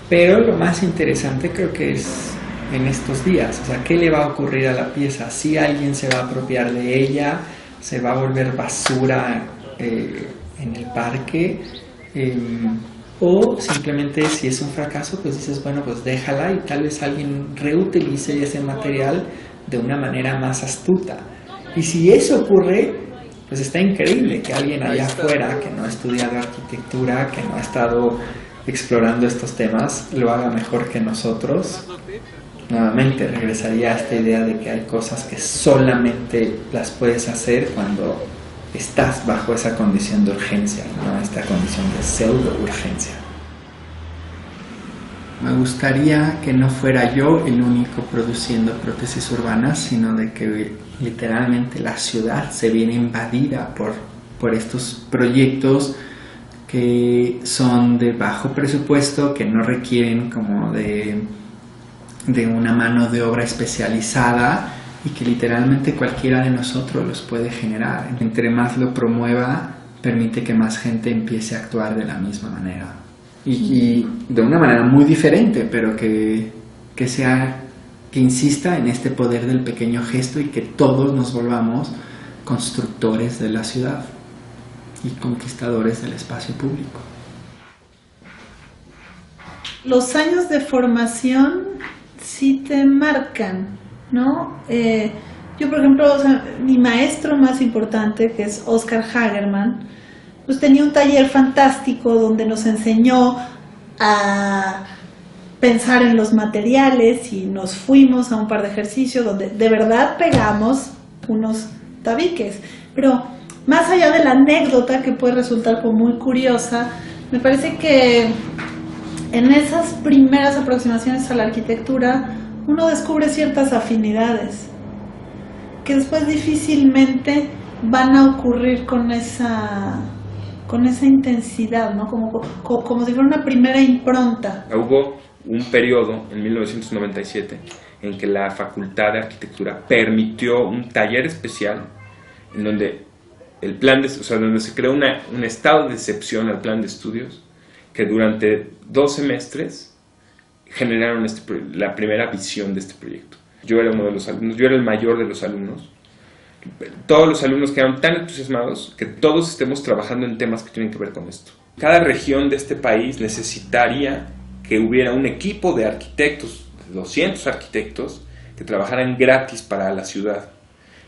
pero lo más interesante creo que es en estos días, o sea, ¿qué le va a ocurrir a la pieza? Si alguien se va a apropiar de ella, se va a volver basura en el parque, o simplemente si es un fracaso, pues dices, bueno, pues déjala y tal vez alguien reutilice ese material de una manera más astuta. Y si eso ocurre, pues está increíble que alguien allá afuera que no ha estudiado arquitectura, que no ha estado explorando estos temas, lo haga mejor que nosotros. Nuevamente regresaría a esta idea de que hay cosas que solamente las puedes hacer cuando estás bajo esa condición de urgencia, no esta condición de pseudo-urgencia. Me gustaría que no fuera yo el único produciendo prótesis urbanas, sino de que literalmente la ciudad se viene invadida por estos proyectos que son de bajo presupuesto, que no requieren como de una mano de obra especializada y que literalmente cualquiera de nosotros los puede generar. Entre más lo promueva, permite que más gente empiece a actuar de la misma manera. Y de una manera muy diferente, pero que insista en este poder del pequeño gesto y que todos nos volvamos constructores de la ciudad y conquistadores del espacio público. Los años de formación sí te marcan, ¿no? Yo, por ejemplo, o sea, mi maestro más importante, que es Oscar Hagerman, pues tenía un taller fantástico donde nos enseñó a pensar en los materiales y nos fuimos a un par de ejercicios donde de verdad pegamos unos tabiques. Pero más allá de la anécdota, que puede resultar como muy curiosa, me parece que en esas primeras aproximaciones a la arquitectura uno descubre ciertas afinidades que después difícilmente van a ocurrir con esa intensidad, ¿no? Como si fuera una primera impronta. Hubo un periodo en 1997 en que la Facultad de Arquitectura permitió un taller especial en donde donde se creó un estado de excepción al plan de estudios que durante 2 semestres generaron la primera visión de este proyecto. Yo era uno de los alumnos, yo era el mayor de los alumnos. Todos los alumnos quedaron tan entusiasmados que todos estemos trabajando en temas que tienen que ver con esto. Cada región de este país necesitaría que hubiera un equipo de arquitectos, 200 arquitectos, que trabajaran gratis para la ciudad.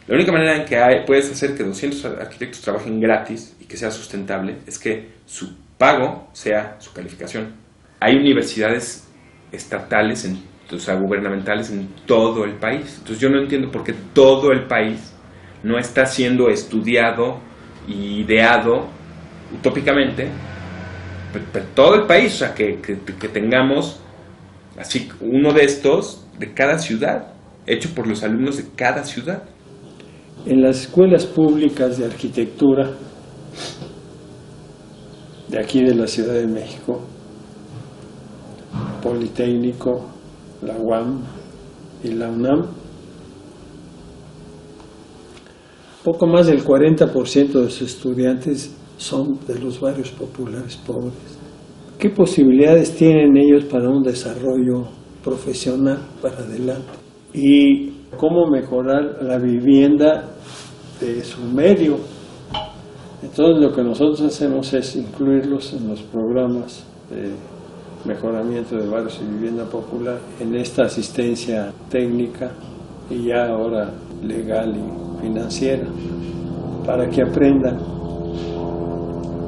La única manera en que puedes hacer que 200 arquitectos trabajen gratis y que sea sustentable es que su pago sea su calificación. Hay universidades estatales, o sea, gubernamentales en todo el país. Entonces yo no entiendo por qué todo el país no está siendo estudiado y ideado utópicamente, pero todo el país, o sea, que tengamos así uno de estos de cada ciudad, hecho por los alumnos de cada ciudad. En las escuelas públicas de arquitectura de aquí de la Ciudad de México, Politécnico, la UAM y la UNAM, poco más del 40% de sus estudiantes son de los barrios populares pobres. ¿Qué posibilidades tienen ellos para un desarrollo profesional para adelante? Y cómo mejorar la vivienda de su medio. Entonces lo que nosotros hacemos es incluirlos en los programas de mejoramiento de barrios y vivienda popular, en esta asistencia técnica y ya ahora legal y financiera, para que aprendan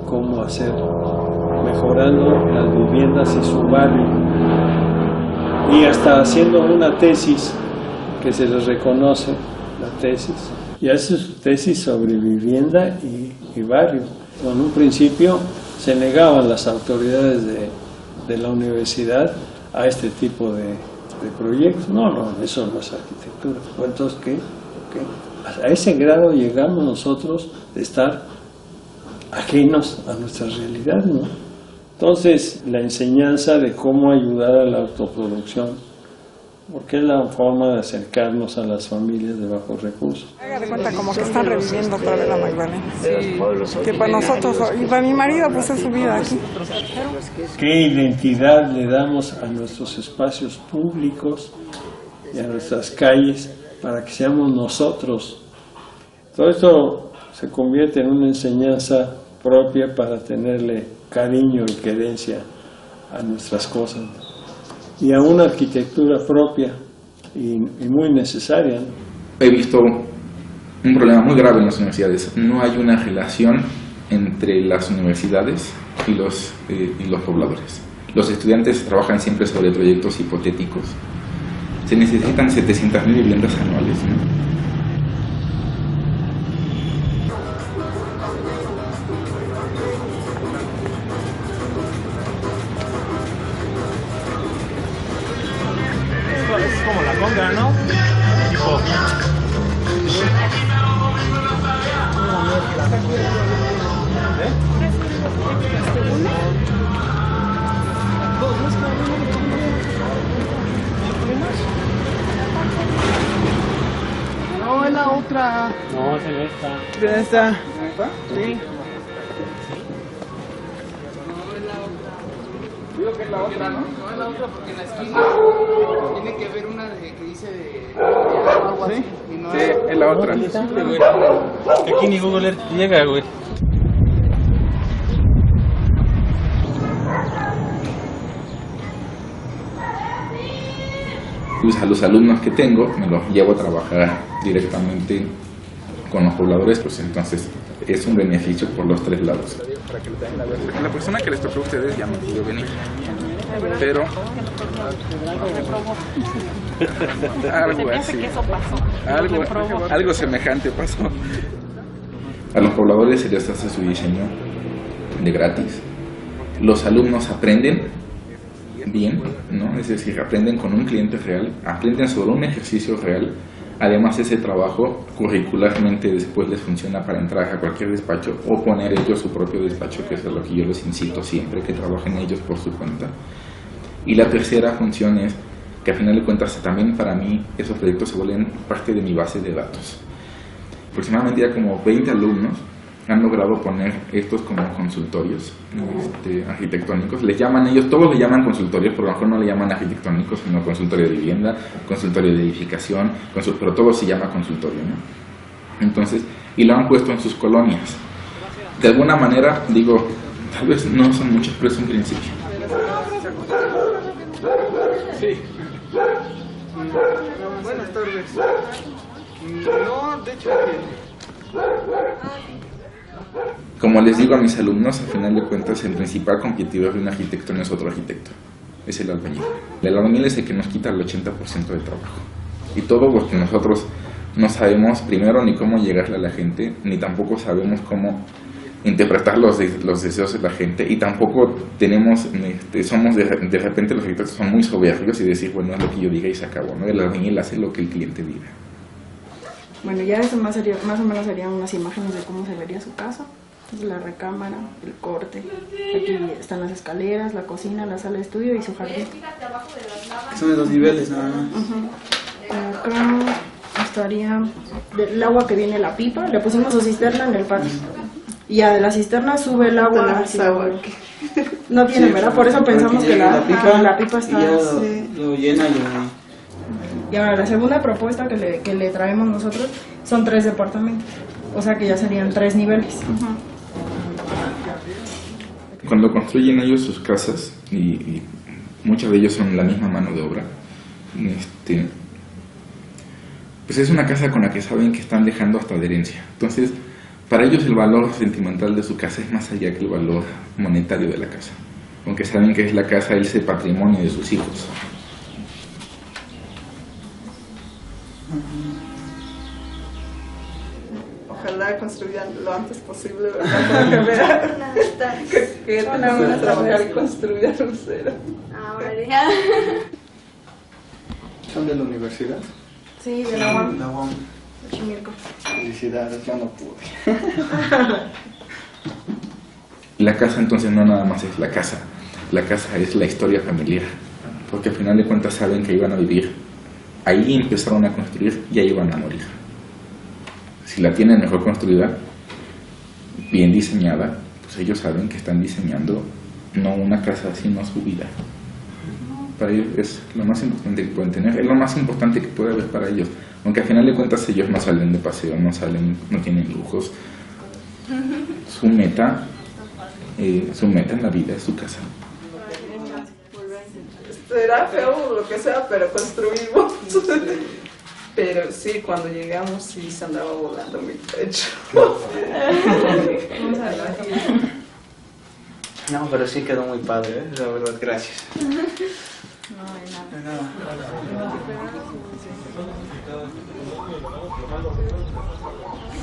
cómo hacer, mejorando las viviendas y su barrio, y hasta haciendo una tesis que se les reconoce, la tesis, y hace su tesis sobre vivienda y barrio. En un principio se negaban las autoridades de la universidad a este tipo de proyectos. No, eso no es arquitectura. Entonces, ¿qué? A ese grado llegamos nosotros de estar ajenos a nuestra realidad, ¿no? Entonces, la enseñanza de cómo ayudar a la autoproducción, porque es la forma de acercarnos a las familias de bajos recursos. Haga de cuenta como que están reviviendo otra vez la Magdalena. Que para nosotros, y para mi marido, pues es su vida aquí. ¿Qué identidad le damos a nuestros espacios públicos y a nuestras calles para que seamos nosotros? Todo esto se convierte en una enseñanza propia para tenerle cariño y querencia a nuestras cosas y a una arquitectura propia y muy necesaria, ¿no? He visto un problema muy grave en las universidades. No hay una relación entre las universidades y los pobladores. Los estudiantes trabajan siempre sobre proyectos hipotéticos. Se necesitan 700.000 viviendas anuales, ¿no? Es como la conga, ¿no? Tipo. No, es la otra. No, es esta. ¿De esta? Sí. Digo que es la otra, ¿no? No es la otra porque en la esquina tiene que haber una que dice de algo así. Y no es la otra. Aquí ni Google Earth llega, güey. Pues a los alumnos que tengo me los llevo a trabajar directamente con los pobladores, pues entonces es un beneficio por los tres lados. La persona que les tocó a ustedes ya me pidió venir, pero algo así, algo semejante pasó. A los pobladores se les hace su diseño de gratis. Los alumnos aprenden bien, ¿no? Es decir, aprenden con un cliente real, aprenden sobre un ejercicio real. Además, ese trabajo curricularmente después les funciona para entrar a cualquier despacho o poner ellos su propio despacho, que es a lo que yo les incito siempre, que trabajen ellos por su cuenta. Y la tercera función es que, a final de cuentas, también para mí esos proyectos se vuelven parte de mi base de datos. Aproximadamente ya como 20 alumnos han logrado poner estos como consultorios arquitectónicos. Les llaman ellos, todos le llaman consultorios, pero a lo mejor no le llaman arquitectónicos, sino consultorio de vivienda, consultorio de edificación, pero todo se llama consultorio, ¿no? Entonces, y lo han puesto en sus colonias. De alguna manera, digo, tal vez no son muchos, pero es un principio. Sí. Buenas tardes. No, de hecho Como les digo a mis alumnos, al final de cuentas el principal competidor de un arquitecto no es otro arquitecto, es el albañil. El albañil es el que nos quita el 80% del trabajo. Y todo porque nosotros no sabemos primero ni cómo llegarle a la gente, ni tampoco sabemos cómo interpretar los deseos de la gente, y tampoco tenemos, somos de repente los arquitectos son muy soberbios y decir, bueno, es lo que yo diga y se acabó, ¿no? El albañil hace lo que el cliente diga. Bueno, ya eso más o menos serían unas imágenes de cómo se vería su casa. La recámara, el corte. Aquí están las escaleras, la cocina, la sala de estudio y su jardín. Son de 2 niveles nada más. Acá estaría el agua que viene la pipa. Le pusimos su cisterna en el patio. Y ya de la cisterna sube el agua. No tiene, ¿verdad? Por eso pensamos que la pipa está... Y ya lo llena y ahora la segunda propuesta que le traemos nosotros son 3 departamentos. O sea que ya serían 3 niveles. Cuando construyen ellos sus casas, y muchos de ellos son la misma mano de obra, pues es una casa con la que saben que están dejando hasta de herencia. Entonces, para ellos el valor sentimental de su casa es más allá que el valor monetario de la casa. Aunque saben que es la casa, es el patrimonio de sus hijos. Ojalá ojalá construyan lo antes posible, ¿verdad? Para que vean que tenemos que trabajar y construir un cero. Ahora ¿Son de la universidad? Sí, de la UAM. La UAM. Xochimilco. Felicidades, yo no pude. La casa entonces no nada más es la casa es la historia familiar, porque al final de cuentas saben que iban a vivir, ahí empezaron a construir y ahí van a morir. Si la tienen mejor construida, bien diseñada, pues ellos saben que están diseñando no una casa sino su vida. Para ellos es lo más importante que pueden tener, es lo más importante que puede haber para ellos, aunque al final de cuentas ellos no salen de paseo, no tienen lujos. Su meta en la vida es su casa. Será feo lo que sea, pero construimos. Pero sí, cuando llegamos sí se andaba volando mi techo. No, pero sí quedó muy padre, la verdad, gracias. No, de nada.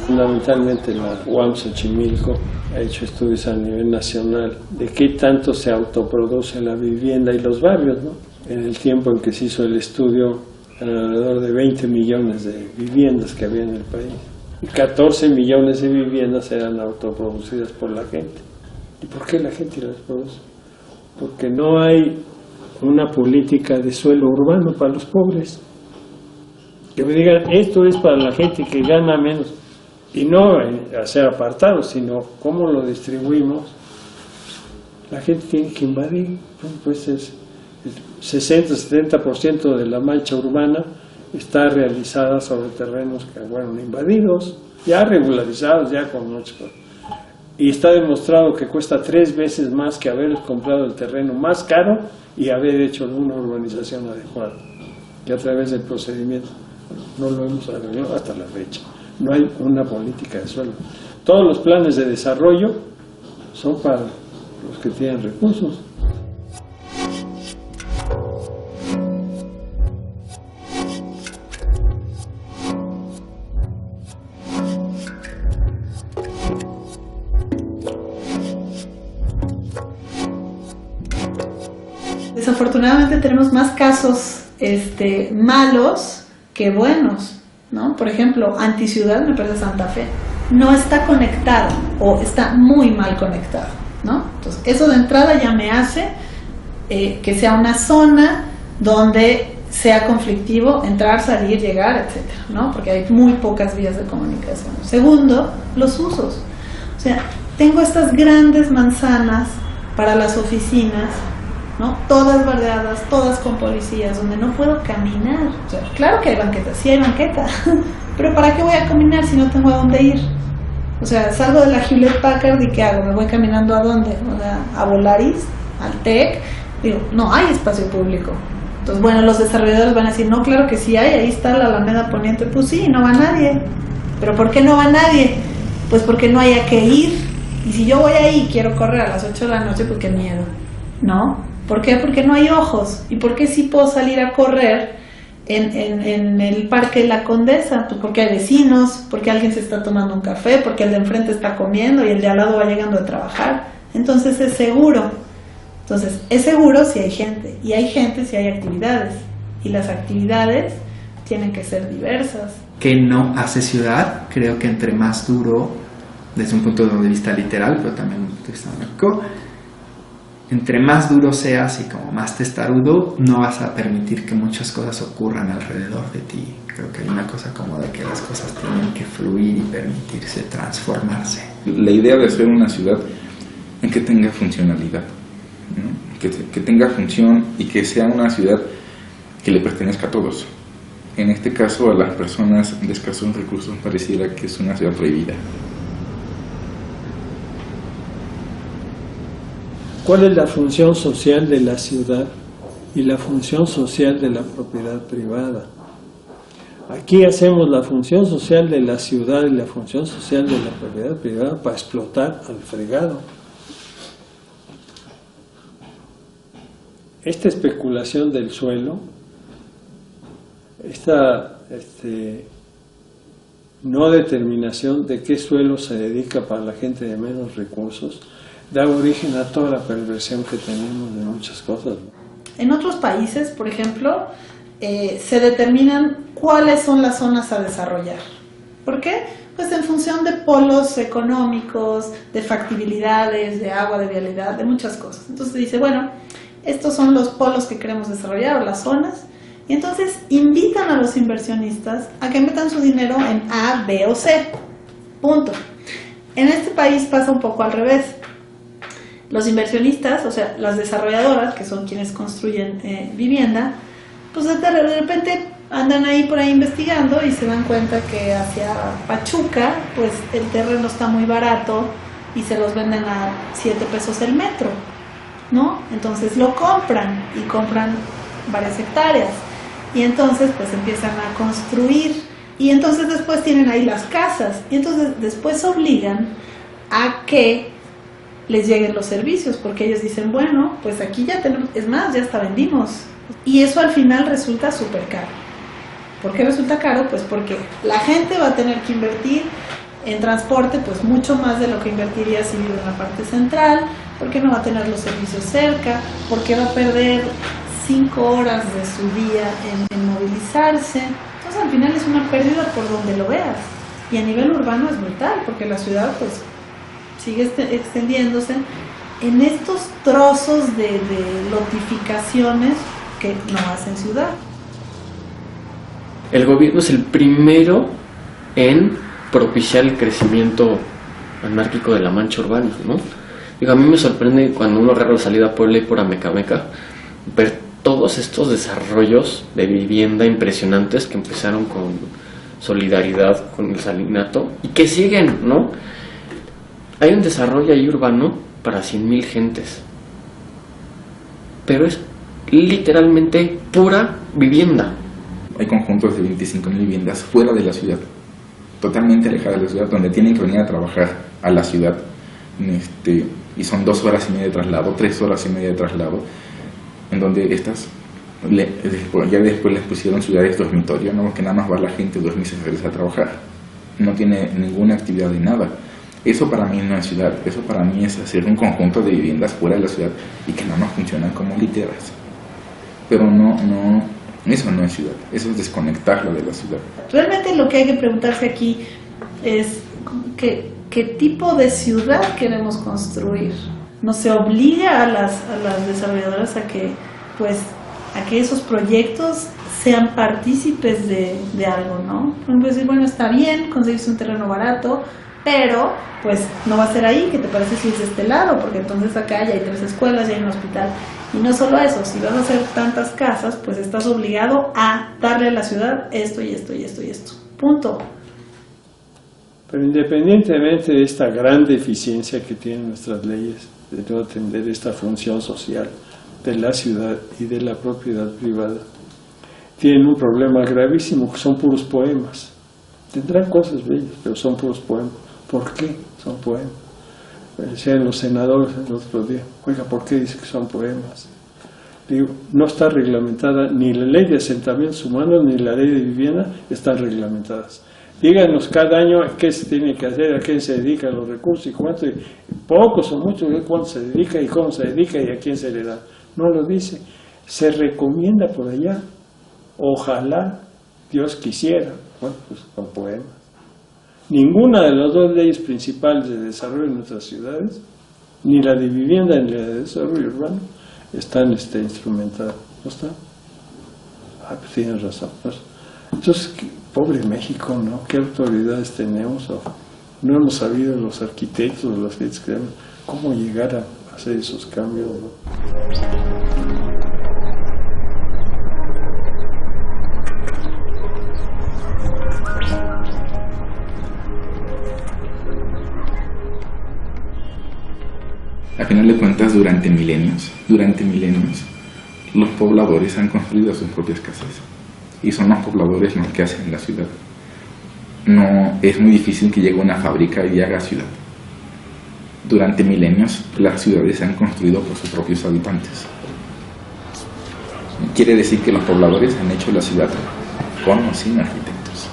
Fundamentalmente la UAM Xochimilco ha hecho estudios a nivel nacional de qué tanto se autoproduce la vivienda y los barrios, ¿no? En el tiempo en que se hizo el estudio, alrededor de 20 millones de viviendas que había en el país. Y 14 millones de viviendas eran autoproducidas por la gente. ¿Y por qué la gente las produce? Porque no hay una política de suelo urbano para los pobres. Que me digan, esto es para la gente que gana menos. Y no hacer apartados, sino cómo lo distribuimos. La gente tiene que invadir, pues es el 60-70% de la mancha urbana está realizada sobre terrenos que fueron invadidos, ya regularizados, ya con muchos. Y está demostrado que cuesta 3 veces más que haber comprado el terreno más caro y haber hecho una urbanización adecuada, que a través del procedimiento. No lo hemos arreglado hasta la fecha. No hay una política de suelo. Todos los planes de desarrollo son para los que tienen recursos. Desafortunadamente tenemos más casos malos que buenos, ¿no? Por ejemplo, Anticiudad, me parece Santa Fe, no está conectado o está muy mal conectado, ¿no? Entonces, eso de entrada ya me hace que sea una zona donde sea conflictivo entrar, salir, llegar, etcétera, ¿no? Porque hay muy pocas vías de comunicación. Segundo, los usos. O sea, tengo estas grandes manzanas para las oficinas, ¿no? Todas bardeadas, todas con policías, donde no puedo caminar. O sea, claro que hay banquetas, sí hay banqueta, pero ¿para qué voy a caminar si no tengo a dónde ir? O sea, salgo de la Hewlett Packard y ¿qué hago? ¿Me voy caminando a dónde? O sea, a Volaris, al TEC. Digo, no hay espacio público. Entonces, bueno, los desarrolladores van a decir, no, claro que sí hay, ahí está la Alameda Poniente. Pues sí, no va nadie. ¿Pero por qué no va nadie? Pues porque no hay a qué ir. Y si yo voy ahí y quiero correr a las 8 de la noche, pues qué miedo, ¿no? ¿Por qué? Porque no hay ojos. ¿Y por qué sí puedo salir a correr en el Parque de la Condesa? Pues porque hay vecinos, porque alguien se está tomando un café, porque el de enfrente está comiendo y el de al lado va llegando a trabajar. Entonces es seguro. Entonces es seguro si hay gente. Y hay gente si hay actividades. Y las actividades tienen que ser diversas. Que no hace ciudad, creo que entre más duro, desde un punto de vista literal, pero también desde un punto de vista mágico, entre más duro seas y como más testarudo, no vas a permitir que muchas cosas ocurran alrededor de ti. Creo que hay una cosa como de que las cosas tienen que fluir y permitirse transformarse. La idea de hacer una ciudad en que tenga funcionalidad, ¿no? que tenga función y que sea una ciudad que le pertenezca a todos. En este caso, a las personas de escasos recursos pareciera que es una ciudad prohibida. ¿Cuál es la función social de la ciudad y la función social de la propiedad privada? Aquí hacemos la función social de la ciudad y la función social de la propiedad privada para explotar al fregado. Esta especulación del suelo, esta no determinación de qué suelo se dedica para la gente de menos recursos, da origen a toda la perversión que tenemos de muchas cosas. En otros países, por ejemplo, se determinan cuáles son las zonas a desarrollar. ¿Por qué? Pues en función de polos económicos, de factibilidades, de agua, de vialidad, de muchas cosas. Entonces se dice, bueno, estos son los polos que queremos desarrollar o las zonas, y entonces invitan a los inversionistas a que metan su dinero en A, B o C. Punto. En este país pasa un poco al revés. Los inversionistas, o sea, las desarrolladoras, que son quienes construyen vivienda, pues de repente andan ahí por ahí investigando y se dan cuenta que hacia Pachuca, pues el terreno está muy barato y se los venden a 7 pesos el metro, ¿no? Entonces lo compran y compran varias hectáreas y entonces pues empiezan a construir y entonces después tienen ahí las casas y entonces después obligan a que les lleguen los servicios porque ellos dicen, bueno, pues aquí ya tenemos, es más, ya hasta vendimos y eso al final resulta súper caro. ¿Por qué resulta caro? Pues porque la gente va a tener que invertir en transporte pues mucho más de lo que invertiría si vive en la parte central, porque no va a tener los servicios cerca, porque va a perder 5 horas de su día en movilizarse. Entonces al final es una pérdida por donde lo veas. Y a nivel urbano es brutal, porque la ciudad pues sigue extendiéndose en estos trozos de lotificaciones que no hacen ciudad. El gobierno es el primero en propiciar el crecimiento anárquico de la mancha urbana, ¿no? Digo, a mí me sorprende cuando uno agarra la salida Puebla y por Amecameca ver todos estos desarrollos de vivienda impresionantes que empezaron con Solidaridad, con el Salinato y que siguen, ¿no? Hay un desarrollo ahí urbano para 100,000 gentes, pero es literalmente pura vivienda. Hay conjuntos de 25,000 viviendas fuera de la ciudad, totalmente alejadas de la ciudad, donde tienen que venir a trabajar a la ciudad, y son 2 horas y media de traslado, 3 horas y media de traslado, en donde estas, ya después les pusieron ciudades dormitorio, ¿no? Que nada más va la gente a dormir y se regresa a trabajar, no tiene ninguna actividad de nada. Eso para mí no es ciudad, eso para mí es hacer un conjunto de viviendas fuera de la ciudad y que nada más funcionan como literas, pero eso no es ciudad, eso es desconectarla de la ciudad. Realmente lo que hay que preguntarse aquí es qué tipo de ciudad queremos construir. No se obliga a las desarrolladoras a que esos proyectos sean partícipes de algo, ¿no? Por ejemplo, decir, bueno, está bien, conseguirse un terreno barato, pero pues no va a ser ahí, ¿qué te parece si es de este lado? Porque entonces acá ya hay 3 escuelas, ya hay un hospital. Y no solo eso, si vas a hacer tantas casas, pues estás obligado a darle a la ciudad esto y esto y esto y esto. Punto. Pero independientemente de esta gran deficiencia que tienen nuestras leyes de no atender esta función social de la ciudad y de la propiedad privada, tienen un problema gravísimo que son puros poemas. Tendrán cosas bellas, pero son puros poemas. ¿Por qué son poemas? Decían los senadores el otro día, oiga, ¿por qué dice que son poemas? Digo, no está reglamentada, ni la ley de asentamientos humanos ni la ley de vivienda están reglamentadas. Díganos cada año qué se tiene que hacer, a qué se dedican los recursos y cuánto, pocos o muchos, cuánto se dedica y cómo se dedica y a quién se le da. No lo dice, se recomienda por allá, ojalá Dios quisiera. Bueno, pues son poemas. Ninguna de las 2 leyes principales de desarrollo en nuestras ciudades, ni la de vivienda ni la de desarrollo urbano, están instrumentadas. ¿No están? Ah, pues tienes razón. Entonces, pobre México, ¿no? ¿Qué autoridades tenemos? No hemos sabido los arquitectos, los que creemos, cómo llegar a hacer esos cambios, ¿no? A final de cuentas, durante milenios, los pobladores han construido sus propias casas y son los pobladores los que hacen la ciudad. No es muy difícil que llegue una fábrica y haga ciudad. Durante milenios, las ciudades se han construido por sus propios habitantes. Quiere decir que los pobladores han hecho la ciudad con o sin arquitectos.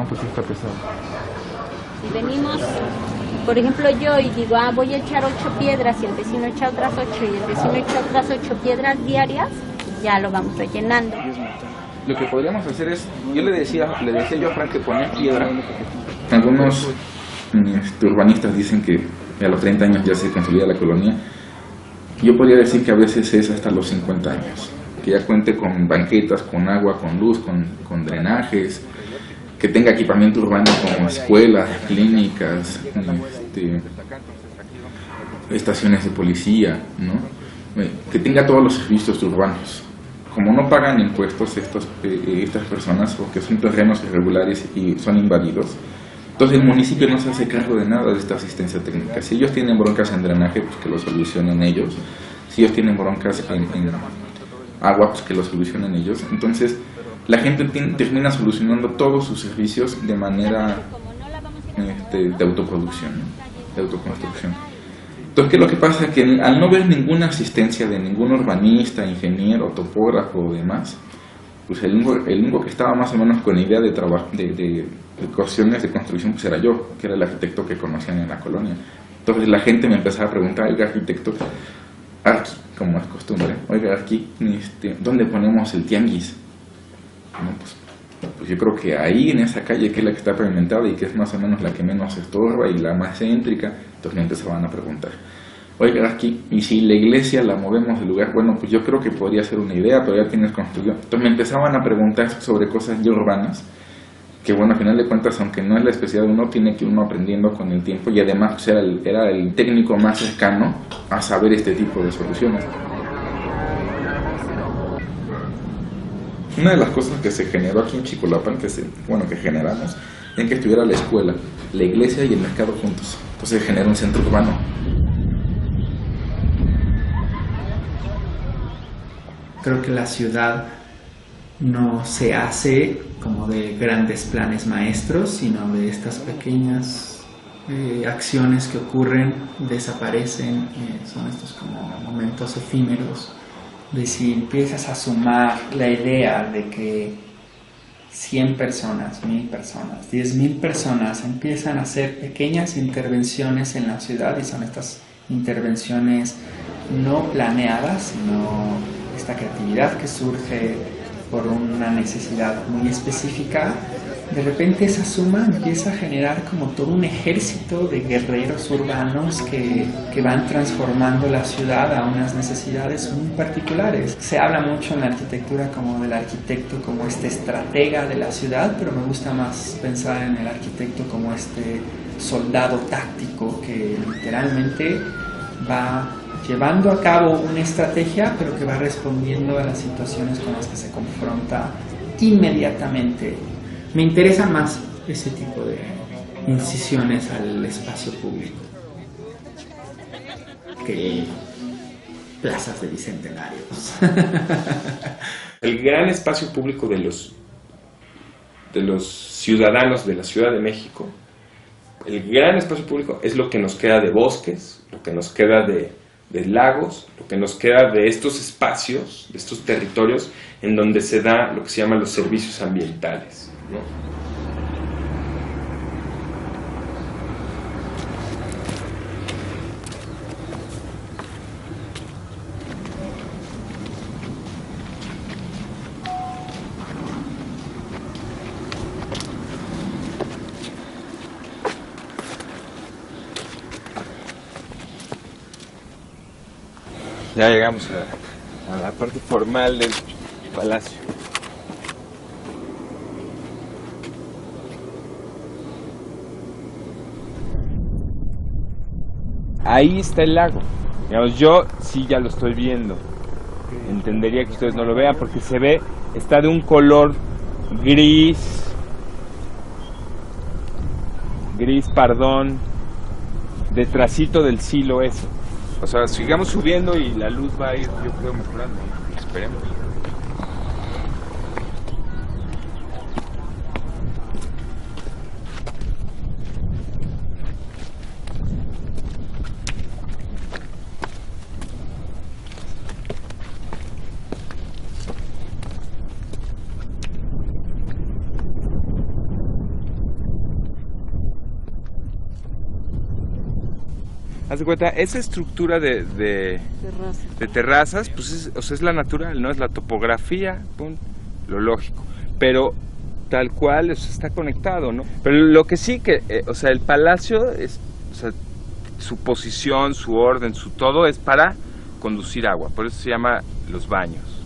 pues sí está pesado. Si venimos, por ejemplo, yo y digo, voy a echar 8 piedras y el vecino echa otras 8 y el vecino echa otras 8 piedras diarias, ya lo vamos rellenando. Lo que podríamos hacer es, yo le decía yo a Frank que poner piedra. Algunos urbanistas dicen que a los 30 años ya se consolida la colonia. Yo podría decir que a veces es hasta los 50 años. Que ya cuente con banquetas, con agua, con luz, con drenajes, que tenga equipamiento urbano como escuelas, clínicas, estaciones de policía, ¿no? Que tenga todos los servicios urbanos. Como no pagan impuestos estas personas, porque son terrenos irregulares y son invadidos, entonces el municipio no se hace cargo de nada de esta asistencia técnica. Si ellos tienen broncas en drenaje, pues que lo solucionen ellos. Si ellos tienen broncas en agua, pues que lo solucionen ellos. Entonces la gente termina solucionando todos sus servicios de manera de autoproducción, ¿no? De autoconstrucción. Entonces, ¿qué es lo que pasa? Que al no ver ninguna asistencia de ningún urbanista, ingeniero, topógrafo o demás, pues el único que estaba más o menos con idea de trabajo, de cuestiones de construcción, pues era yo, que era el arquitecto que conocían en la colonia. Entonces la gente me empezaba a preguntar, oiga, arquitecto, aquí, como es costumbre, oiga, aquí, ¿dónde ponemos el tianguis? No, pues yo creo que ahí en esa calle, que es la que está pavimentada y que es más o menos la que menos estorba y la más céntrica, entonces me empezaban a preguntar, oiga, aquí, y si la iglesia la movemos del lugar, bueno, pues yo creo que podría ser una idea, pero ya tienes construido. Entonces me empezaban a preguntar sobre cosas ya urbanas, que bueno, al final de cuentas, aunque no es la especialidad de uno, tiene que uno aprendiendo con el tiempo, y además pues, era el técnico más cercano a saber este tipo de soluciones. Una de las cosas que se generó aquí en Chicolapan, que generamos, en que estuviera la escuela, la iglesia y el mercado juntos. Entonces se generó un centro urbano. Creo que la ciudad no se hace como de grandes planes maestros, sino de estas pequeñas acciones que ocurren, desaparecen, son estos como momentos efímeros. De si empiezas a sumar la idea de que 100 personas, 1000 personas, 10.000 personas empiezan a hacer pequeñas intervenciones en la ciudad, y son estas intervenciones no planeadas, sino esta creatividad que surge por una necesidad muy específica, de repente esa suma empieza a generar como todo un ejército de guerreros urbanos que van transformando la ciudad a unas necesidades muy particulares. Se habla mucho en la arquitectura como del arquitecto como este estratega de la ciudad, pero me gusta más pensar en el arquitecto como este soldado táctico que literalmente va llevando a cabo una estrategia, pero que va respondiendo a las situaciones con las que se confronta inmediatamente. Me interesan más ese tipo de incisiones al espacio público que plazas de bicentenarios. El gran espacio público de los ciudadanos de la Ciudad de México, el gran espacio público es lo que nos queda de bosques, lo que nos queda de lagos, lo que nos queda de estos espacios, de estos territorios en donde se da lo que se llaman los servicios ambientales, ¿no? Ya llegamos a la parte formal del palacio. Ahí está el lago. Digamos, yo sí ya lo estoy viendo. Entendería que ustedes no lo vean porque se ve, está de un color gris pardón, detrásito del silo eso. O sea, sigamos subiendo y la luz va a ir, yo creo, mejorando. Esperemos. Haz de cuenta, esa estructura de terrazas, pues es la natural, ¿no? Es la topografía, lo lógico. Pero tal cual está conectado, ¿no? Pero lo que sí que, el palacio, su posición, su orden, su todo es para conducir agua. Por eso se llama los baños.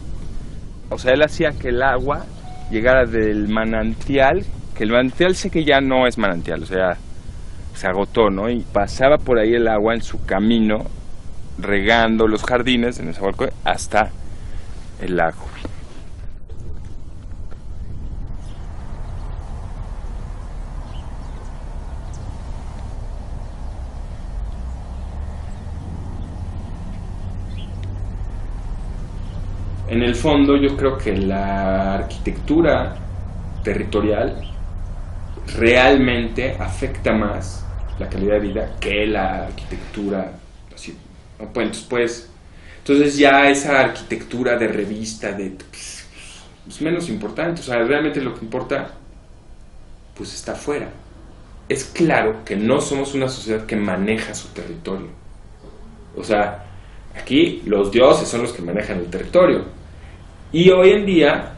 Él hacía que el agua llegara del manantial, que el manantial sé que ya no es manantial, se agotó, ¿no? Y pasaba por ahí el agua en su camino, regando los jardines en Nezahualcóyotl hasta el lago. En el fondo yo creo que la arquitectura territorial realmente afecta más la calidad de vida que la arquitectura así, ¿no? Entonces ya esa arquitectura de revista es menos importante. Realmente lo que importa pues está afuera. Es claro que no somos una sociedad que maneja su territorio. Aquí los dioses son los que manejan el territorio. Y hoy en día,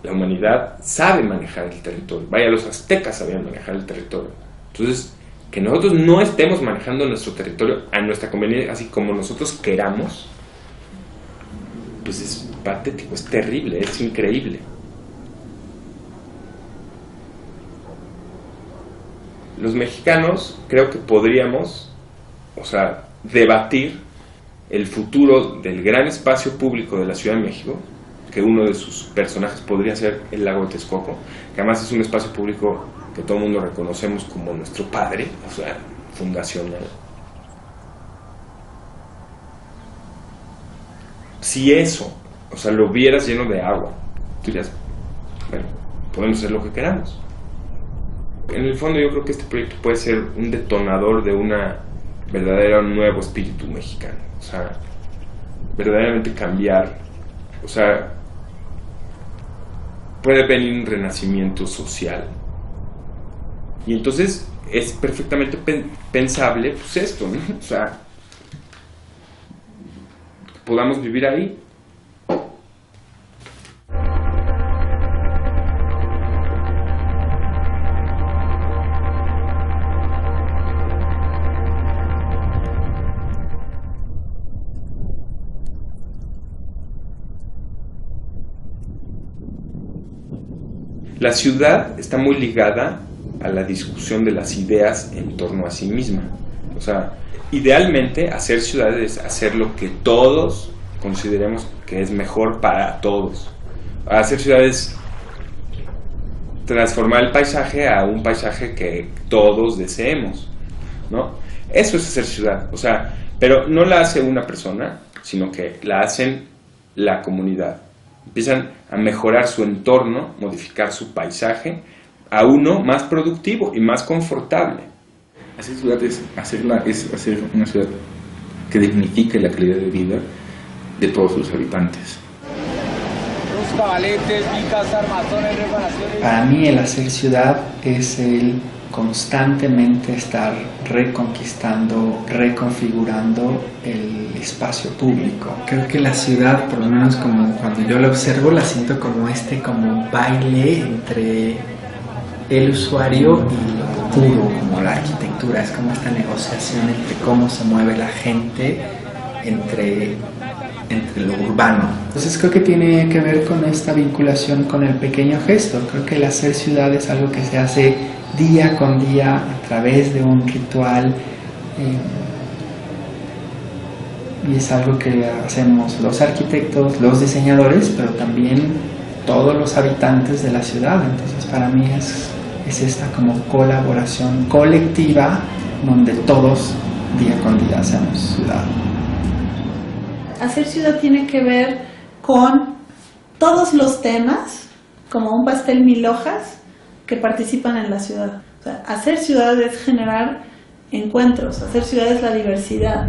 la humanidad sabe manejar el territorio. Los aztecas sabían manejar el territorio. Entonces, que nosotros no estemos manejando nuestro territorio a nuestra conveniencia, así como nosotros queramos, pues es patético, es terrible, es increíble. Los mexicanos creo que podríamos, debatir el futuro del gran espacio público de la Ciudad de México, que uno de sus personajes podría ser el lago de Texcoco, que además es un espacio público que todo el mundo reconocemos como nuestro padre, fundacional. Si eso, lo vieras lleno de agua, tú dirías, bueno, podemos hacer lo que queramos. En el fondo yo creo que este proyecto puede ser un detonador de una verdadero nuevo espíritu mexicano, verdaderamente cambiar, puede venir un renacimiento social. Y entonces es perfectamente pensable esto, ¿no? Que podamos vivir ahí. La ciudad está muy ligada a la discusión de las ideas en torno a sí misma. Idealmente hacer ciudades es hacer lo que todos consideremos que es mejor para todos. Hacer ciudades, transformar el paisaje a un paisaje que todos deseemos, ¿no? Eso es hacer ciudad, pero no la hace una persona, sino que la hacen la comunidad. Empiezan a mejorar su entorno, modificar su paisaje a uno más productivo y más confortable. Hacer ciudad es hacer una ciudad que dignifique la calidad de vida de todos sus habitantes. Para mí el hacer ciudad es el constantemente estar reconquistando, reconfigurando el espacio público. Creo que la ciudad, por lo menos como cuando yo la observo, la siento como como baile entre el usuario y lo puro, como la arquitectura. Es como esta negociación entre cómo se mueve la gente entre lo urbano. Entonces creo que tiene que ver con esta vinculación con el pequeño gesto. Creo que el hacer ciudad es algo que se hace día con día a través de un ritual, y es algo que hacemos los arquitectos, los diseñadores, pero también todos los habitantes de la ciudad. Entonces para mí es esta como colaboración colectiva donde todos día con día hacemos ciudad. Hacer ciudad tiene que ver con todos los temas, como un pastel 1000 hojas, que participan en la ciudad. Hacer ciudad es generar encuentros, hacer ciudad es la diversidad.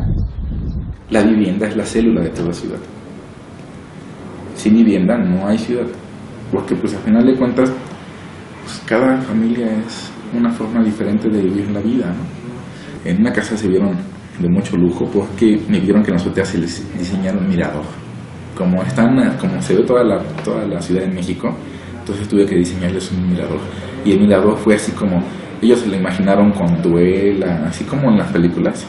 La vivienda es la célula de toda ciudad. Sin vivienda no hay ciudad, porque al final de cuentas cada familia es una forma diferente de vivir la vida, ¿no? en una casa se vieron de mucho lujo porque me vieron que en la azotea se les diseñaron un mirador. Como se ve toda la Ciudad de México, entonces tuve que diseñarles un mirador. Y el mirador fue así como, ellos se lo imaginaron con duela, así como en las películas,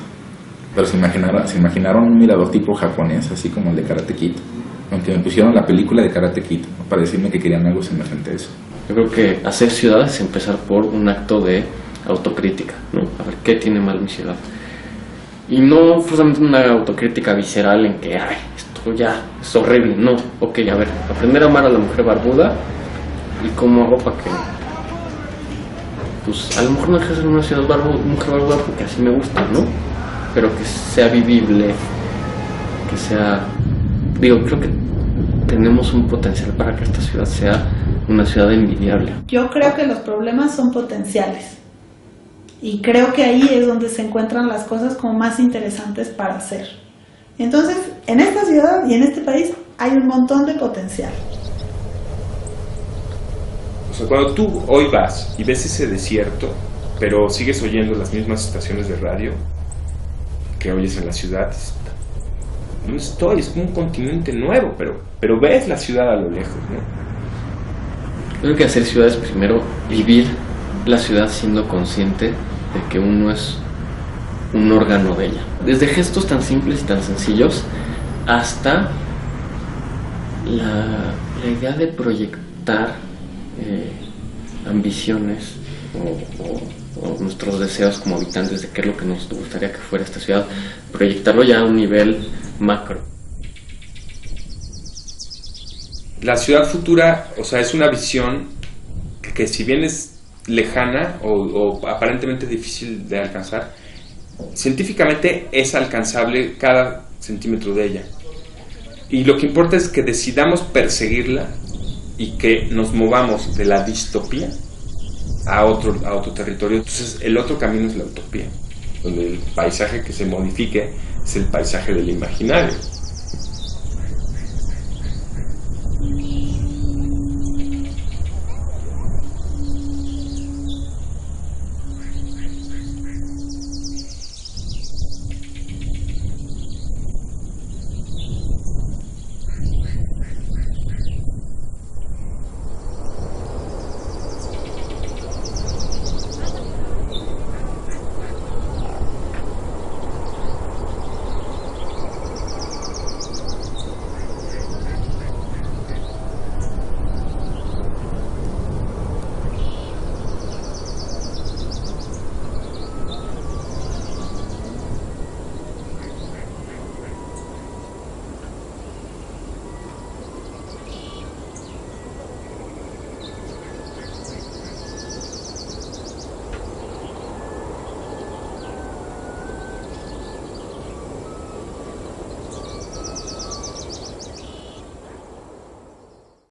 pero se imaginaron un mirador tipo japonés, así como el de Karate Kid. Aunque me pusieron la película de Karate Kid para decirme que querían algo semejante a eso. Yo creo que hacer ciudad es empezar por un acto de autocrítica, ¿no? A ver, ¿qué tiene mal mi ciudad? Y no forzosamente una autocrítica visceral en que, ay, esto ya es horrible, no. Ok, a ver, aprender a amar a la mujer barbuda y cómo hago para que, pues, a lo mejor no dejes en una ciudad mujer barbuda porque así me gusta, ¿no? Pero que sea vivible, que sea... Digo, creo que tenemos un potencial para que esta ciudad sea una ciudad envidiable. Yo creo que los problemas son potenciales y creo que ahí es donde se encuentran las cosas como más interesantes para hacer. Entonces, en esta ciudad y en este país hay un montón de potencial. O sea, cuando tú hoy vas y ves ese desierto, pero sigues oyendo las mismas estaciones de radio que oyes en la ciudad, no estoy, es como un continente nuevo, pero ves la ciudad a lo lejos, ¿no? Creo que hacer ciudad es primero vivir la ciudad siendo consciente de que uno es un órgano de ella. Desde gestos tan simples y tan sencillos hasta la idea de proyectar ambiciones o nuestros deseos como habitantes de qué es lo que nos gustaría que fuera esta ciudad, proyectarlo ya a un nivel macro. La ciudad futura, o sea, es una visión que si bien es lejana o aparentemente difícil de alcanzar, científicamente es alcanzable cada centímetro de ella. Y lo que importa es que decidamos perseguirla y que nos movamos de la distopía a otro territorio. Entonces el otro camino es la utopía, donde el paisaje que se modifique es el paisaje del imaginario.